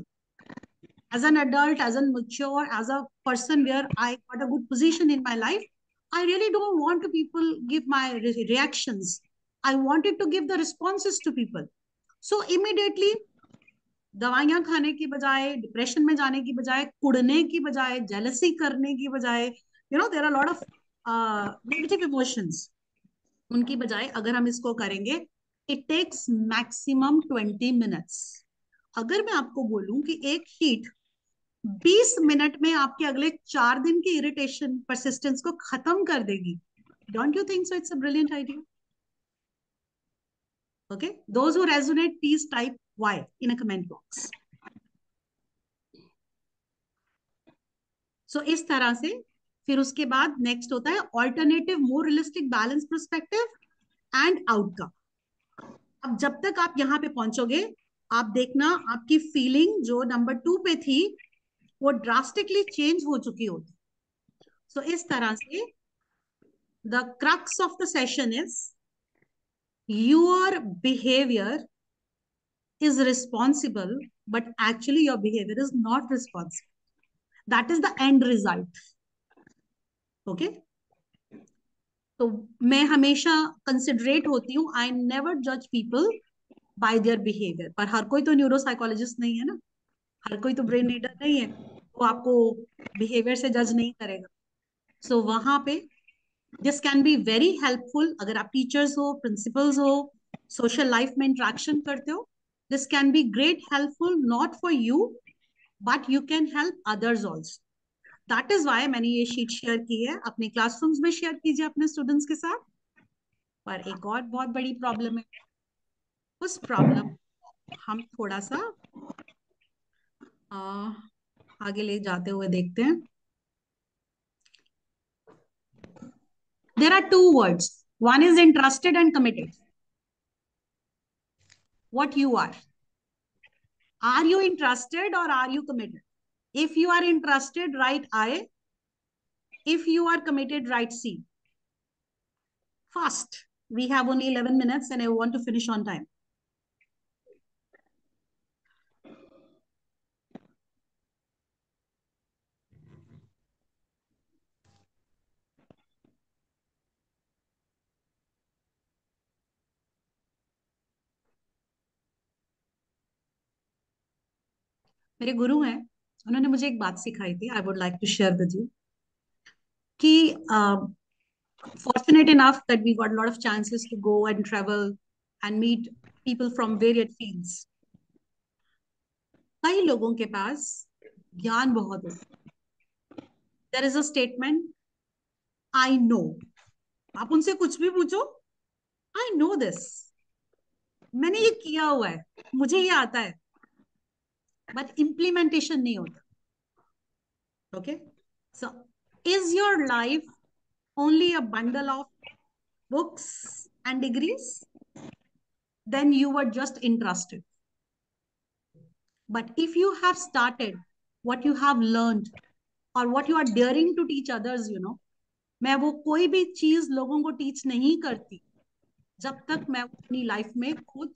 Speaker 2: As an adult, as a mature, as a person where I got a good position in my life, I really don't want to people give my reactions. I wanted to give the responses to people. So immediately दवाइयां खाने की बजाय, depression में जाने की बजाय, कुड़ने की बजाय, जेलसी करने की बजाय, there are lot of negative emotions, उनकी बजाय अगर हम इसको करेंगे, इट टेक्स मैक्सिमम 20 मिनट्स. अगर मैं आपको बोलूं कि एक शीट 20 मिनट में आपके अगले 4 दिन की इरिटेशन परसिस्टेंस को खत्म कर देगी, don't you think so? It's a brilliant idea. Okay, those who resonate, please type Y in a comment box. So इस तरह से फिर उसके बाद नेक्स्ट होता है alternative more realistic balance perspective and outcome. अब जब तक आप यहाँ पे पहुंचोगे आप देखना आपकी फीलिंग जो नंबर 2 पे थी वो ड्रास्टिकली चेंज हो चुकी होती. सो इस तरह से the crux of the session is your behavior is responsible, but actually your behavior is not responsible. That is the end result. Okay? तो मैं हमेशा कंसिडरेट होती हूँ. आई नेवर जज पीपल बाय देयर बिहेवियर. पर हर कोई तो न्यूरोसाइकोलॉजिस्ट नहीं है ना, हर कोई तो ब्रेन रीडर नहीं है, वो आपको बिहेवियर से जज नहीं करेगा. सो वहां पे this can be very helpful. अगर आप टीचर्स हो, प्रिंसिपल्स हो, सोशल लाइफ में इंटरेक्शन करते हो, this can be great helpful not for you but you can help others also. That is why मैंने ये शीट शेयर की है. अपने क्लासरूम्स में शेयर कीजिए अपने स्टूडेंट्स के साथ. पर एक और बहुत बड़ी प्रॉब्लम है, उस प्रॉब्लम हम थोड़ा सा आगे ले जाते हुए देखते हैं. There are two words. One is interested and committed. What you are. Are you interested or are you committed? If you are interested, write I. If you are committed, write C. Fast. We have only 11 minutes and I want to finish on time. मेरे गुरु हैं, उन्होंने मुझे एक बात सिखाई थी. I would like to share with you कि fortunate enough that we got a lot of chances to go and travel and meet people from various fields. कई लोगों के पास ज्ञान बहुत होता है. There is a statement, I know. आप उनसे कुछ भी पूछो, I know this. मैंने ये किया हुआ है, मुझे ये आता है, but implementation नहीं होता. Okay? So, is your life only a bundle of books and degrees? Then you were just interested. But if you have started what you have learned or what you are daring to teach others, you know, मैं वो कोई भी चीज लोगों को teach नहीं करती जब तक मैं अपनी लाइफ में खुद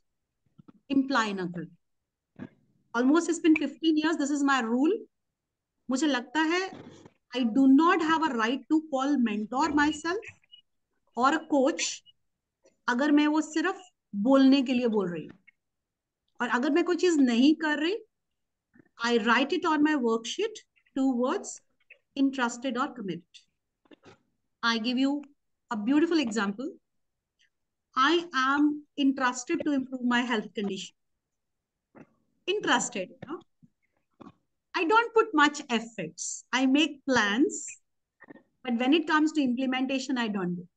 Speaker 2: इम्प्लाई ना करूं. Almost it's been 15 years. This is my rule. मुझे लगता है I do not have a right to call mentor myself or a coach अगर मैं वो सिर्फ बोलने के लिए बोल रही हूँ. और अगर मैं कोई चीज नहीं कर रही, I write it on my worksheet, 2 words, interested or committed. I give you a beautiful example. I am interested to improve my health condition. Interested, you know? I don't put much efforts. I make plans, but when it comes to implementation, I don't do.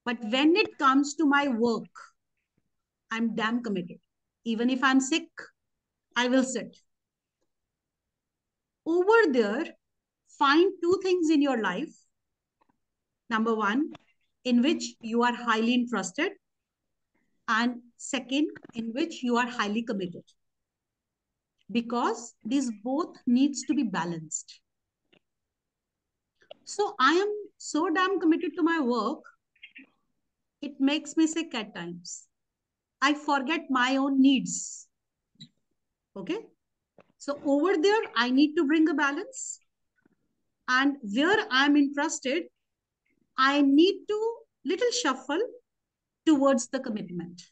Speaker 2: But when it comes to my work, I'm damn committed. Even if I'm sick, I will sit. Over there, find 2 things in your life. Number 1, in which you are highly interested. And second, in which you are highly committed. Because these both needs to be balanced. So I am so damn committed to my work, it makes me sick at times. I forget my own needs. Okay? So over there, I need to bring a balance. And where I'm interested, I need to little shuffle towards the commitment.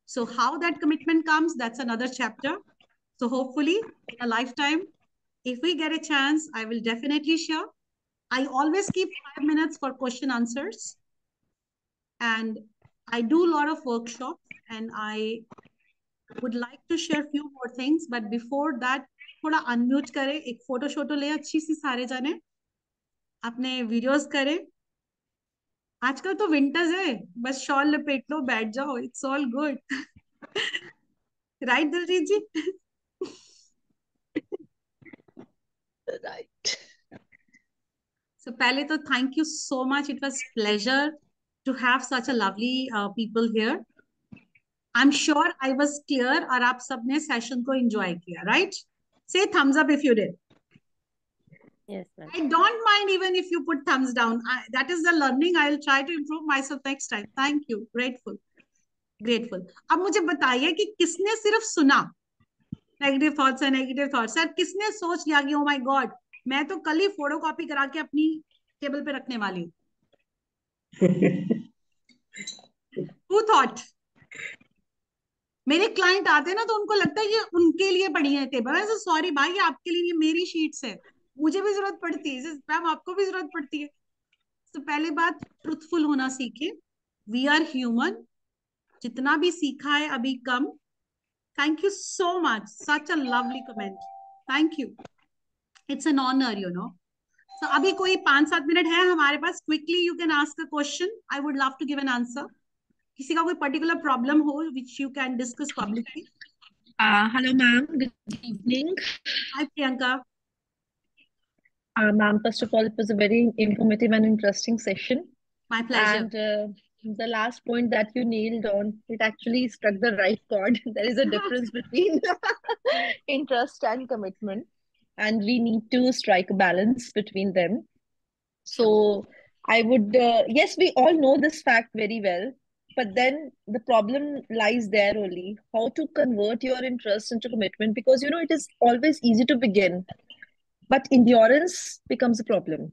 Speaker 2: So how that commitment comes, that's another chapter. So hopefully in a lifetime, if we get a chance, I will definitely share. I always keep 5 minutes for question answers. And I do a lot of workshops and I would like to share a few more things. But before that, थोड़ा unmute करें, एक photo शोटो ले अच्छी सी सारे जाने, अपने videos करें. आजकल तो विंटर्स है, बस शॉल लपेट लो, बैठ जाओ, it's all good. Right Diljit ji?
Speaker 6: Right.
Speaker 2: So पहले तो thank you so much. It was pleasure to have such a lovely people here. I'm sure I was clear और आप सबने सेशन को enjoy किया, right? Say thumbs up if you did.
Speaker 6: Yes, ma'am.
Speaker 2: I don't mind even if you put thumbs down. That is the learning. I'll try to improve myself next time. Thank you. Grateful. Grateful. अब मुझे बताइए कि किसने सिर्फ सुना negative thoughts है, negative thoughts है, किसने सोच लिया कि ओ माय गॉड मैं तो कल ही फोटो कॉपी करा के अपनी टेबल पे रखने वाली हूँ. Who thought? मेरे क्लाइंट आते हैं ना तो उनको लगता है ये उनके लिए पड़ी है टेबल. ऐसे सॉरी भाई ये आपके लिए नहीं, मेरी शीट्स है, मुझे भी जरूरत पड़ती है मैम, आपको भी जरूरत पड़ती है. तो पहले बात ट्रुथफुल होना सीखे. We are human. जितना भी सीखा है अभी कम. Thank you so much. Such a lovely comment. Thank you. It's an honour you know. So, अभी कोई 5-7 मिनट है हमारे पास. Quickly you can ask a question. I would love to give an answer. किसी का कोई पर्टिकुलर प्रॉब्लम हो which you can discuss publicly.
Speaker 7: Hello, ma'am. Good evening.
Speaker 2: Hi Priyanka.
Speaker 7: Ma'am, first of all, it was a very informative and interesting session.
Speaker 2: My pleasure.
Speaker 7: And the last point that you nailed on, it actually struck the right chord. There is a difference between interest and commitment, and we need to strike a balance between them. So I would, yes, we all know this fact very well, but then the problem lies there only, how to convert your interest into commitment, because you know it is always easy to begin, but endurance becomes a problem.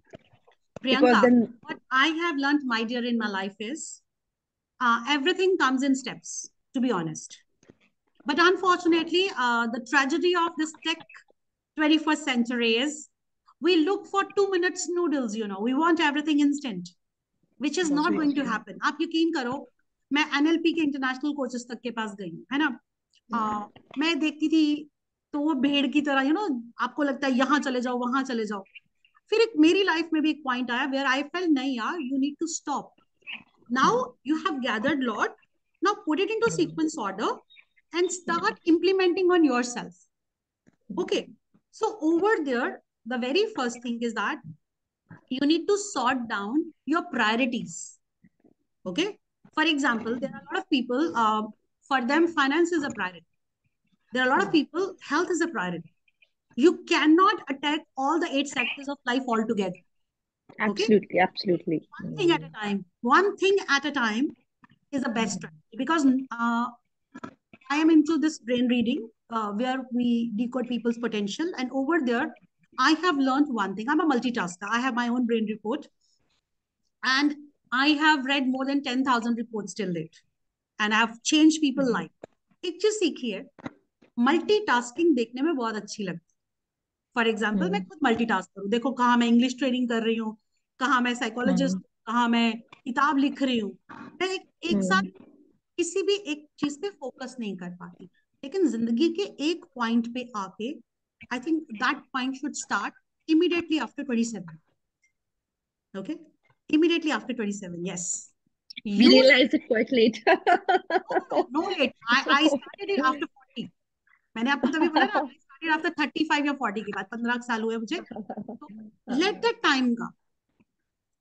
Speaker 7: Because
Speaker 2: Priyanka,
Speaker 7: then,
Speaker 2: what I have learned, my dear, in my life is everything comes in steps, to be honest. But unfortunately, the tragedy of this tech 21st century is we look for 2 minutes noodles, you know. We want everything instant, which is not going to happen. आप यकीन करो, मैं NLP के international coaches तक के पास गई हूँ, है ना. मैं देखती थी तो वो भेड़ की तरह, यू नो, आपको लगता है यहाँ चले जाओ वहां चले जाओ. फिर एक मेरी लाइफ में भी एक पॉइंट आया वेयर आई फेल नहीं यार, you need to stop. Now you have gathered lot. Now put it into sequence order and start implementing on yourself. Okay, so over there the very first thing is that you need to sort down your priorities. Okay, for example, there are a lot of people, for them finance is a priority. There are a lot of people, health is a priority. You cannot attack all the 8 sectors of life altogether.
Speaker 7: absolutely, absolutely.
Speaker 2: One thing at a time. One thing at a time is the best strategy, because I am into this brain reading, where we decode people's potential, and over there I have learned one thing. I'm a multitasker. I have my own brain report, and I have read more than 10,000 reports till date, and I've changed people's life. एक चीज सीखी है, multitasking देखने में बहुत अच्छी लगती है. फॉर एग्जाम्पल मैं खुद मल्टीटास्क करूँ. देखो कहाँ मैं इंग्लिश ट्रेनिंग कर रही हूँ, कहाँ मैं साइकोलॉजिस्ट, कहाँ मैं किताब लिख रही हूँ. मैं एक साथ किसी भी एक चीज पे फोकस नहीं कर पाती. लेकिन जिंदगी के एक पॉइंट पे आके I think that point should start immediately after 27. Okay, immediately after 27. Yes,
Speaker 7: We realized it quite late.
Speaker 2: no late. I started it after 40. मैंने आपको तभी बोला ना, I started after 35 या 40 के बाद. 15 साल हुए मुझे. तो let that time go.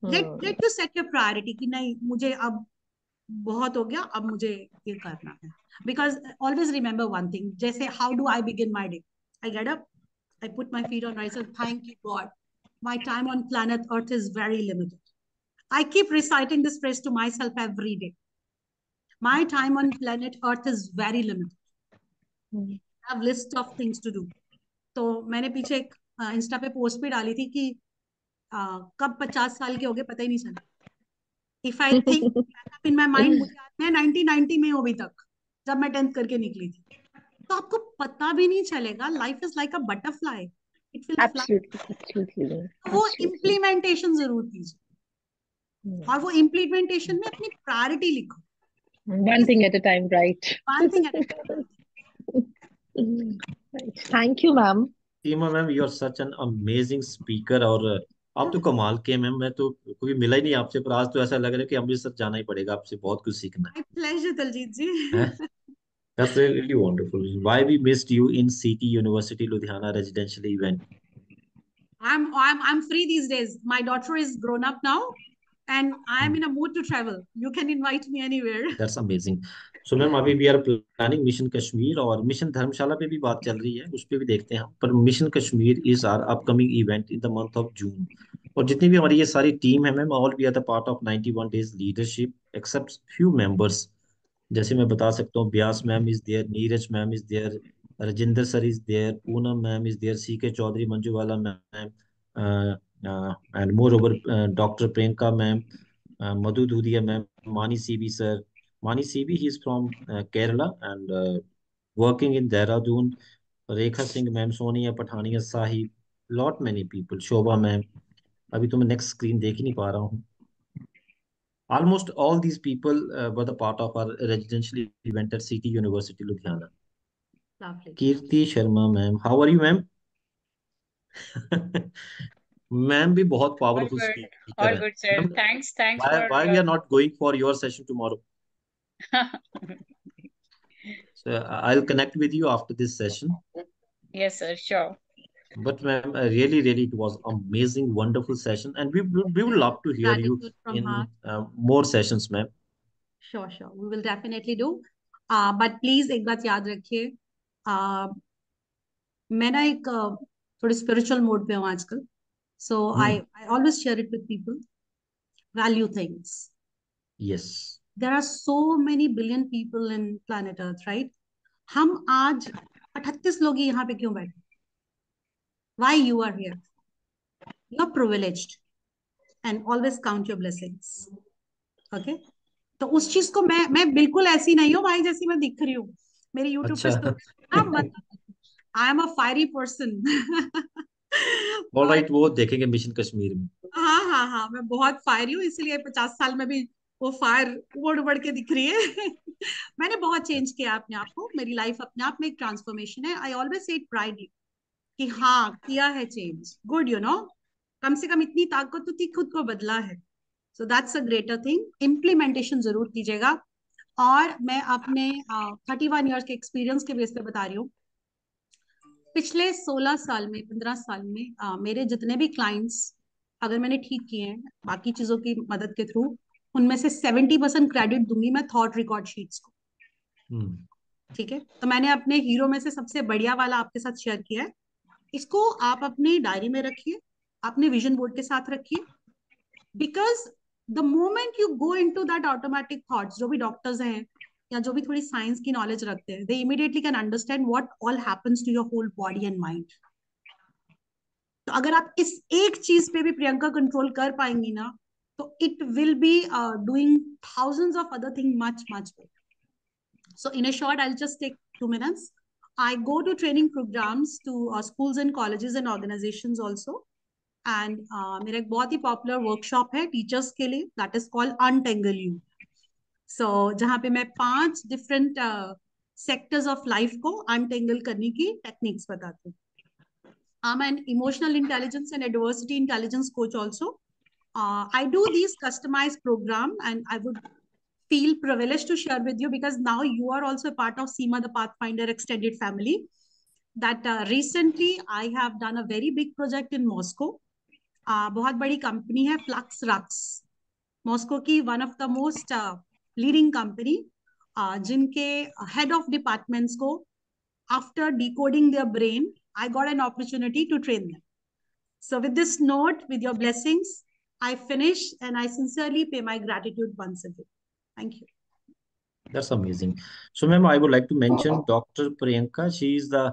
Speaker 2: Let you set your priority कि नहीं मुझे अब बहुत हो गया, अब मुझे ये करना है. Because always remember one thing, जैसे how do I begin my day? I get up, I put my feet on, I say thank you God, my time on planet Earth is very limited. I keep reciting this phrase to myself every day. My time on planet Earth is very limited. I have list of things to do. तो मैंने पीछे एक Insta पे post भी डाली थी कि कब 50 साल के हो गए पता ही नहीं चला. If I think back up in my mind, मुझे याद है 1990 में अभी तक जब मैं 10th करके निकली थी. तो आपको पता भी नहीं चलेगा. Life is like a butterfly. It will
Speaker 7: Absolutely, absolutely.
Speaker 2: वो इम्प्लीमेंटेशन जरूर कीजिए, और वो इम्प्लीमेंटेशन में अपनी प्रायोरिटी लिखो.
Speaker 7: One thing at a time, right?
Speaker 2: One thing at a time.
Speaker 7: Right. Thank you, ma'am.
Speaker 1: Seema ma'am, you are such an amazing speaker. और आप तो कमाल के मैम. मैं तो कभी मिला ही नहीं आपसे, पर आज तो ऐसा लग रहा है कि अमृतसर जाना ही पड़ेगा, आपसे बहुत कुछ सीखना
Speaker 2: My pleasure, Daljit ji.
Speaker 1: है. That's really wonderful. Why we missed you in CT University Ludhiana residential event.
Speaker 2: I'm free these days. My daughter is grown up now, and I am in a mood to travel. You can invite me anywhere.
Speaker 1: That's amazing. So ma'am अभी we are planning mission Kashmir, और mission धर्मशाला पे भी बात चल रही है, उस पे भी देखते हैं हम। पर mission Kashmir is our upcoming event in the month of June. और जितनी भी हमारी ये सारी टीम है ma'am, all we are the part of 91 days leadership except few members. जैसे मैं बता सकता हूँ, Byas ma'am is there, Neeraj ma'am is there, Rajendra sir is there, Poonam ma'am is there, C K Chaudhary, Manjuwala ma'am, and moreover doctor Priyanka ma'am, Madhu दूधिया ma'am, मानी CB sir. Mani CB, he is from Kerala and working in Dehradun. Rekha Singh ma'am, Sonia Pathania Sahib, lot many people. Shobha ma'am. अभी तो मैं next screen देख ही नहीं पा रहा हूँ। Almost all these people were the part of our residential event at City University Ludhiana.
Speaker 2: Lovely.
Speaker 1: Kirti Sharma ma'am, how are you ma'am? Ma'am भी बहुत
Speaker 8: All
Speaker 1: powerful
Speaker 8: good.
Speaker 1: Speaker
Speaker 8: All
Speaker 1: है
Speaker 8: good, sir.
Speaker 1: Ma'am.
Speaker 8: Thanks
Speaker 1: Why
Speaker 8: for
Speaker 1: we are not going for your session tomorrow? So I'll connect with you after this session.
Speaker 8: Yes, sir. Sure.
Speaker 1: But ma'am, really, really, it was amazing, wonderful session, and we would love to hear you
Speaker 2: Gratitude from
Speaker 1: in
Speaker 2: heart.
Speaker 1: more sessions, ma'am.
Speaker 2: Sure, sure. We will definitely do. But please एक बात याद रखिए, मैं ना एक थोड़ी spiritual mode पे हूँ आजकल. So I always share it with people. Value things.
Speaker 1: Yes.
Speaker 2: There are so many billion people in planet Earth, right? हम आज 38 लोग ही यहाँ पे क्यों बैठे? Why you are here? You're privileged, and always count your blessings. Okay? तो उस चीज को मैं बिल्कुल ऐसी नहीं हूँ भाई जैसी मैं दिख रही हूँ मेरे यूट्यूब पे
Speaker 1: अच्छा।
Speaker 2: हाँ मतलब I am a fiery person.
Speaker 1: All right, वो देखेंगे मिशन कश्मीर में।
Speaker 2: हाँ हाँ हाँ, मैं बहुत फायरी हूँ, इसलिए 50 साल में भी वो फायर उबड़ उबड़ के दिख रही है. मैंने बहुत चेंज किया अपने आप को, मेरी लाइफ अपने आप में एक ट्रांसफॉर्मेशन है. आई ऑलवेज से इट प्राइडली कि हाँ किया है चेंज. गुड, यू नो, कम से कम इतनी ताकत तो थी, खुद को बदला है. So that's a greater thing. Implementation जरूर कीजिएगा. और मैं अपने 31 ईयर्स के एक्सपीरियंस के बेस पे बता रही हूँ. पिछले 16 साल में, 15 साल में मेरे जितने भी क्लाइंट्स अगर मैंने ठीक किए हैं बाकी चीजों की मदद के थ्रू, उनमें से 70% क्रेडिट दूंगी मैं थॉट रिकॉर्ड शीट्स को. ठीक है, तो मैंने अपने हीरो में से सबसे बढ़िया वाला आपके साथ शेयर किया है. इसको आप अपनी डायरी में रखिए, अपने विजन बोर्ड के साथ रखिए. Because the moment you go into that automatic thoughts, जो भी डॉक्टर्स हैं या जो भी थोड़ी साइंस की नॉलेज रखते हैं, they immediately can understand what all happens to your whole body and mind. तो अगर आप इस एक चीज पे भी प्रियंका कंट्रोल कर पाएंगी ना, तो it will be doing thousands of other thing much much better. So in a short, I'll just take 2 minutes. I go to training programs to schools and colleges and organizations also. And मेरा एक बहुत ही popular workshop है teachers के लिए, that is called Untangle You. So जहाँ पे मैं 5 different sectors of life को untangle करने की techniques बताती हूँ. I'm an emotional intelligence and adversity intelligence coach also. I do these customized program, and I would feel privileged to share with you because now you are also a part of SEMA, the Pathfinder extended family. That recently I have done a very big project in Moscow. बहुत बड़ी company है flux रक्स, Moscow की one of the most leading company, जिनके head of departments को after decoding their brain I got an opportunity to train them. So with this note, with your blessings, I finish and I sincerely pay my gratitude once again. Thank you.
Speaker 1: That's amazing. So, ma'am, I would like to mention Dr. Priyanka. She is the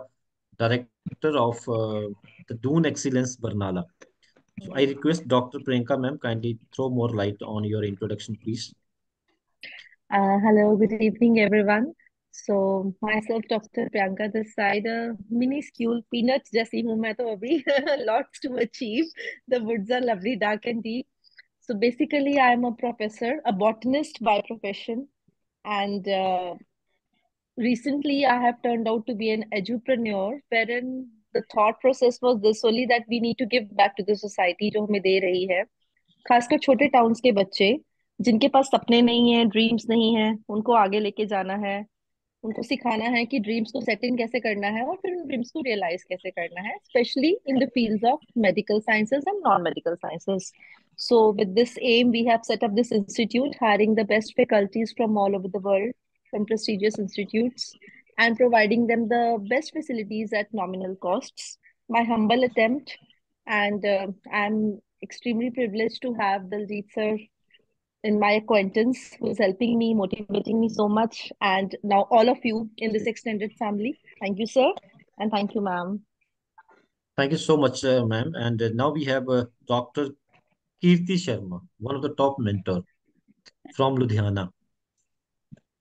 Speaker 1: director of the Dune Excellence Barnala. So, I request Dr. Priyanka, ma'am, kindly throw more light on your introduction, please.
Speaker 7: Hello, good evening, everyone. So, myself, Dr. Priyanka this side, minuscule peanuts जैसी हूँ मैं तो अभी. Lots to achieve. The woods are lovely, dark and deep. So basically, I am a professor, a botanist by profession, and recently I have turned out to be an edupreneur, wherein the thought process was this only that we need to give back to the society जो हमें दे रही है. खासकर छोटे towns के बच्चे जिनके पास सपने नहीं है, ड्रीम्स नहीं है, उनको आगे लेके जाना है, उनको सिखाना है कि ड्रीम्स को सेट इन कैसे करना है और फिर उन ड्रीम्स को रियलाइज कैसे करना है, specially in the fields of medical sciences and non medical sciences. So with this aim, we have set up this institute, hiring the best faculties from all over the world. and prestigious institutes and providing them the best facilities at nominal costs. My humble attempt, and I'm extremely privileged to have Daljit sir in my acquaintance who's helping me, motivating me so much, and now all of you in this extended family. Thank you, sir, and thank you, ma'am.
Speaker 1: Thank you so much, ma'am. And now we have Dr. Kirti Sharma, one of the top mentor from Ludhiana.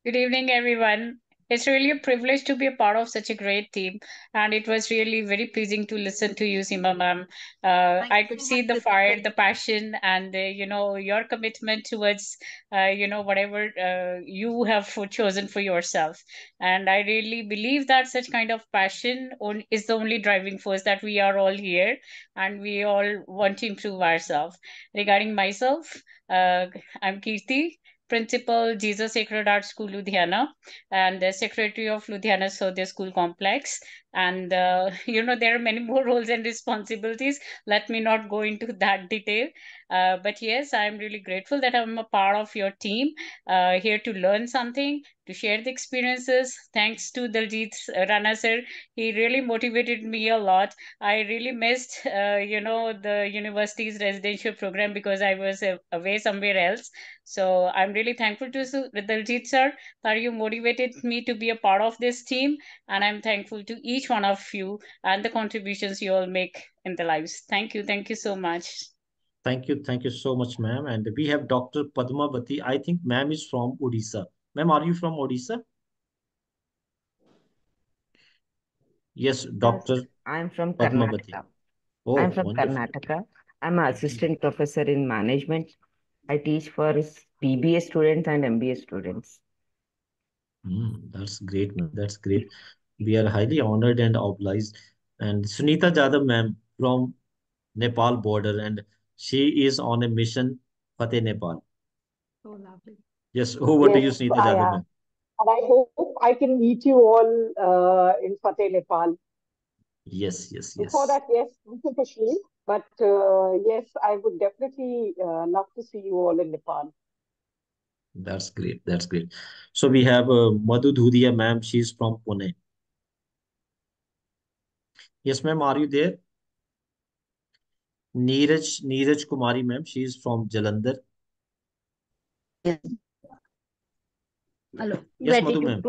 Speaker 8: Good evening, everyone. It's really a privilege to be a part of such a great team, and it was really very pleasing to listen to you, Seema ma'am. I could see the fire, the passion, and your commitment towards whatever you have chosen for yourself. And I really believe that such kind of passion is the only driving force that we are all here, and we all want to improve ourselves. Regarding myself, I'm Kirti, Principal Jesus Sacred Heart School Ludhiana, and the Secretary of Ludhiana Sodhya School Complex. And there are many more roles and responsibilities. Let me not go into that detail. But yes, I'm really grateful that I'm a part of your team, here to learn something, to share the experiences. Thanks to Daljit Rana sir, he really motivated me a lot. I really missed, the university's residential program because I was away somewhere else. So I'm really thankful to Daljit sir that you motivated me to be a part of this team, and I'm thankful to each one of you and the contributions you all make in the lives. Thank you so much.
Speaker 1: Thank you so much, ma'am. And we have Dr. Padmavati. I think ma'am is from Odisha. Ma'am, are you from Odisha? Yes, Dr.
Speaker 9: I'm from
Speaker 1: Padmavati.
Speaker 9: Karnataka.
Speaker 1: Oh,
Speaker 9: I'm from
Speaker 1: wonderful.
Speaker 9: Karnataka. I'm an assistant professor in management. I teach for BBA students and MBA students.
Speaker 1: That's great, ma'am. That's great. We are highly honored and obliged. And Sunita Jadhav, ma'am, from Nepal border, and she is on a mission, Fateh, Nepal.
Speaker 2: So lovely.
Speaker 1: Yes, over to you,
Speaker 10: Yes,
Speaker 1: Sunita
Speaker 10: I
Speaker 1: Jadhav,
Speaker 10: am.
Speaker 1: ma'am.
Speaker 10: And I hope I can meet you all in Fateh, Nepal.
Speaker 1: Yes.
Speaker 10: Before that, yes, to Kashmir. But yes, I would definitely love to see you all in Nepal.
Speaker 1: That's great. That's great. So we have Madhu Dhudia, ma'am. She's from Pune. Yes, ma'am. Are you there? Neeraj Kumari, ma'am. She is from Jalandhar.
Speaker 11: Yes. Hello.
Speaker 1: Yes, Madhu, ma'am.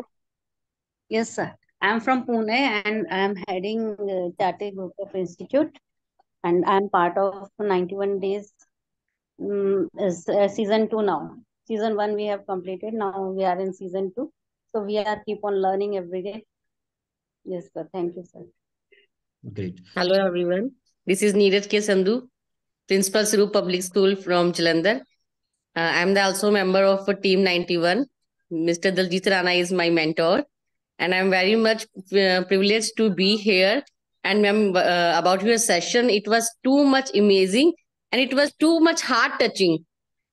Speaker 11: Yes, sir. I'm from Pune and I'm heading Tate Group of Institute, and I'm part of 91 Days season 2 now. Season 1 we have completed. Now we are in season 2. So we are keep on learning every day. Yes, sir. Thank you, sir.
Speaker 1: Great.
Speaker 6: Hello, everyone. This is Neeraj K. Sandhu, Principal Swaroop Public School from Jalandhar. I'm also member of Team 91. Mr. Daljit Rana is my mentor, and I'm very much privileged to be here. And ma'am, about your session, it was too much amazing, and it was too much heart-touching.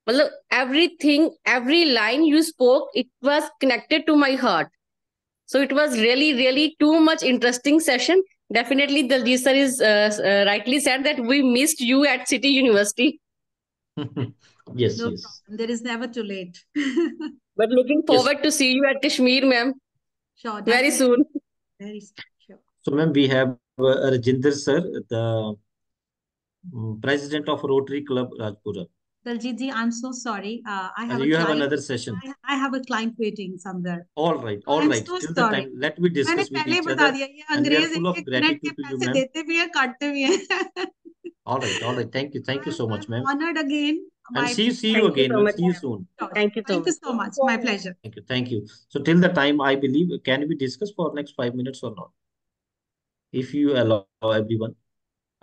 Speaker 6: Well, everything, every line you spoke, it was connected to my heart. So it was really too much interesting session. Definitely, Daljit sir is rightly said that we missed you at City University.
Speaker 1: Yes,
Speaker 2: No
Speaker 1: yes.
Speaker 2: problem. There is never too late.
Speaker 6: But looking forward to see you at Kashmir, ma'am.
Speaker 2: Sure.
Speaker 6: Very soon.
Speaker 2: Very soon. Sure.
Speaker 1: So, ma'am, we have Rajinder sir, the president of Rotary Club Rajpura.
Speaker 2: Daljit ji, I'm so sorry. I have
Speaker 1: And
Speaker 2: a
Speaker 1: you have
Speaker 2: client.
Speaker 1: another session.
Speaker 2: I have a client waiting somewhere.
Speaker 1: All right.
Speaker 2: I'm
Speaker 1: Till
Speaker 2: so
Speaker 1: the
Speaker 2: sorry.
Speaker 1: time, let me
Speaker 2: मैंने
Speaker 1: discuss with
Speaker 2: पहले
Speaker 1: each
Speaker 2: बता
Speaker 1: other.
Speaker 2: दिया ये
Speaker 1: And we are
Speaker 2: अंग्रेज
Speaker 1: full of
Speaker 2: एक minute के
Speaker 1: gratitude to you,
Speaker 2: पैसे
Speaker 1: ma'am.
Speaker 2: देते भी हैं काटते भी हैं.
Speaker 1: All right. Thank you so much, ma'am.
Speaker 2: Honored again.
Speaker 1: And see you
Speaker 6: Thank
Speaker 1: again.
Speaker 6: you so
Speaker 1: We'll
Speaker 6: much,
Speaker 1: see you
Speaker 6: ma'am.
Speaker 1: soon.
Speaker 6: Thank you so
Speaker 2: Thank you
Speaker 6: much.
Speaker 2: so much. My pleasure.
Speaker 1: Thank you. So till the time, I believe, can we discuss for next 5 minutes or not? If you allow everyone.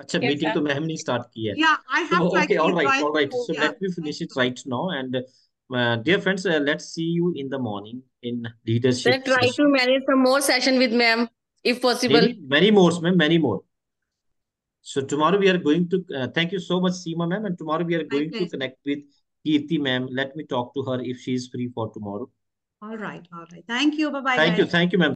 Speaker 1: अच्छा,
Speaker 8: Yes,
Speaker 1: meeting
Speaker 8: sir.
Speaker 1: तो ma'am ने start की है.
Speaker 2: Yeah, I have to
Speaker 1: Okay,
Speaker 2: actually join.
Speaker 1: all right. So
Speaker 2: Yeah.
Speaker 1: let me finish it right now. And dear friends, let's see you in the morning in leadership
Speaker 6: Let's try to
Speaker 1: session.
Speaker 6: manage some more session with ma'am, if possible.
Speaker 1: Many more, ma'am, many more. So tomorrow we are going to, thank you so much, Seema ma'am. And tomorrow we are going to connect with Kirti ma'am. Let me talk to her if she is free for tomorrow.
Speaker 2: All right. Thank you. Bye-bye,
Speaker 1: Thank
Speaker 2: guys.
Speaker 1: you, ma'am.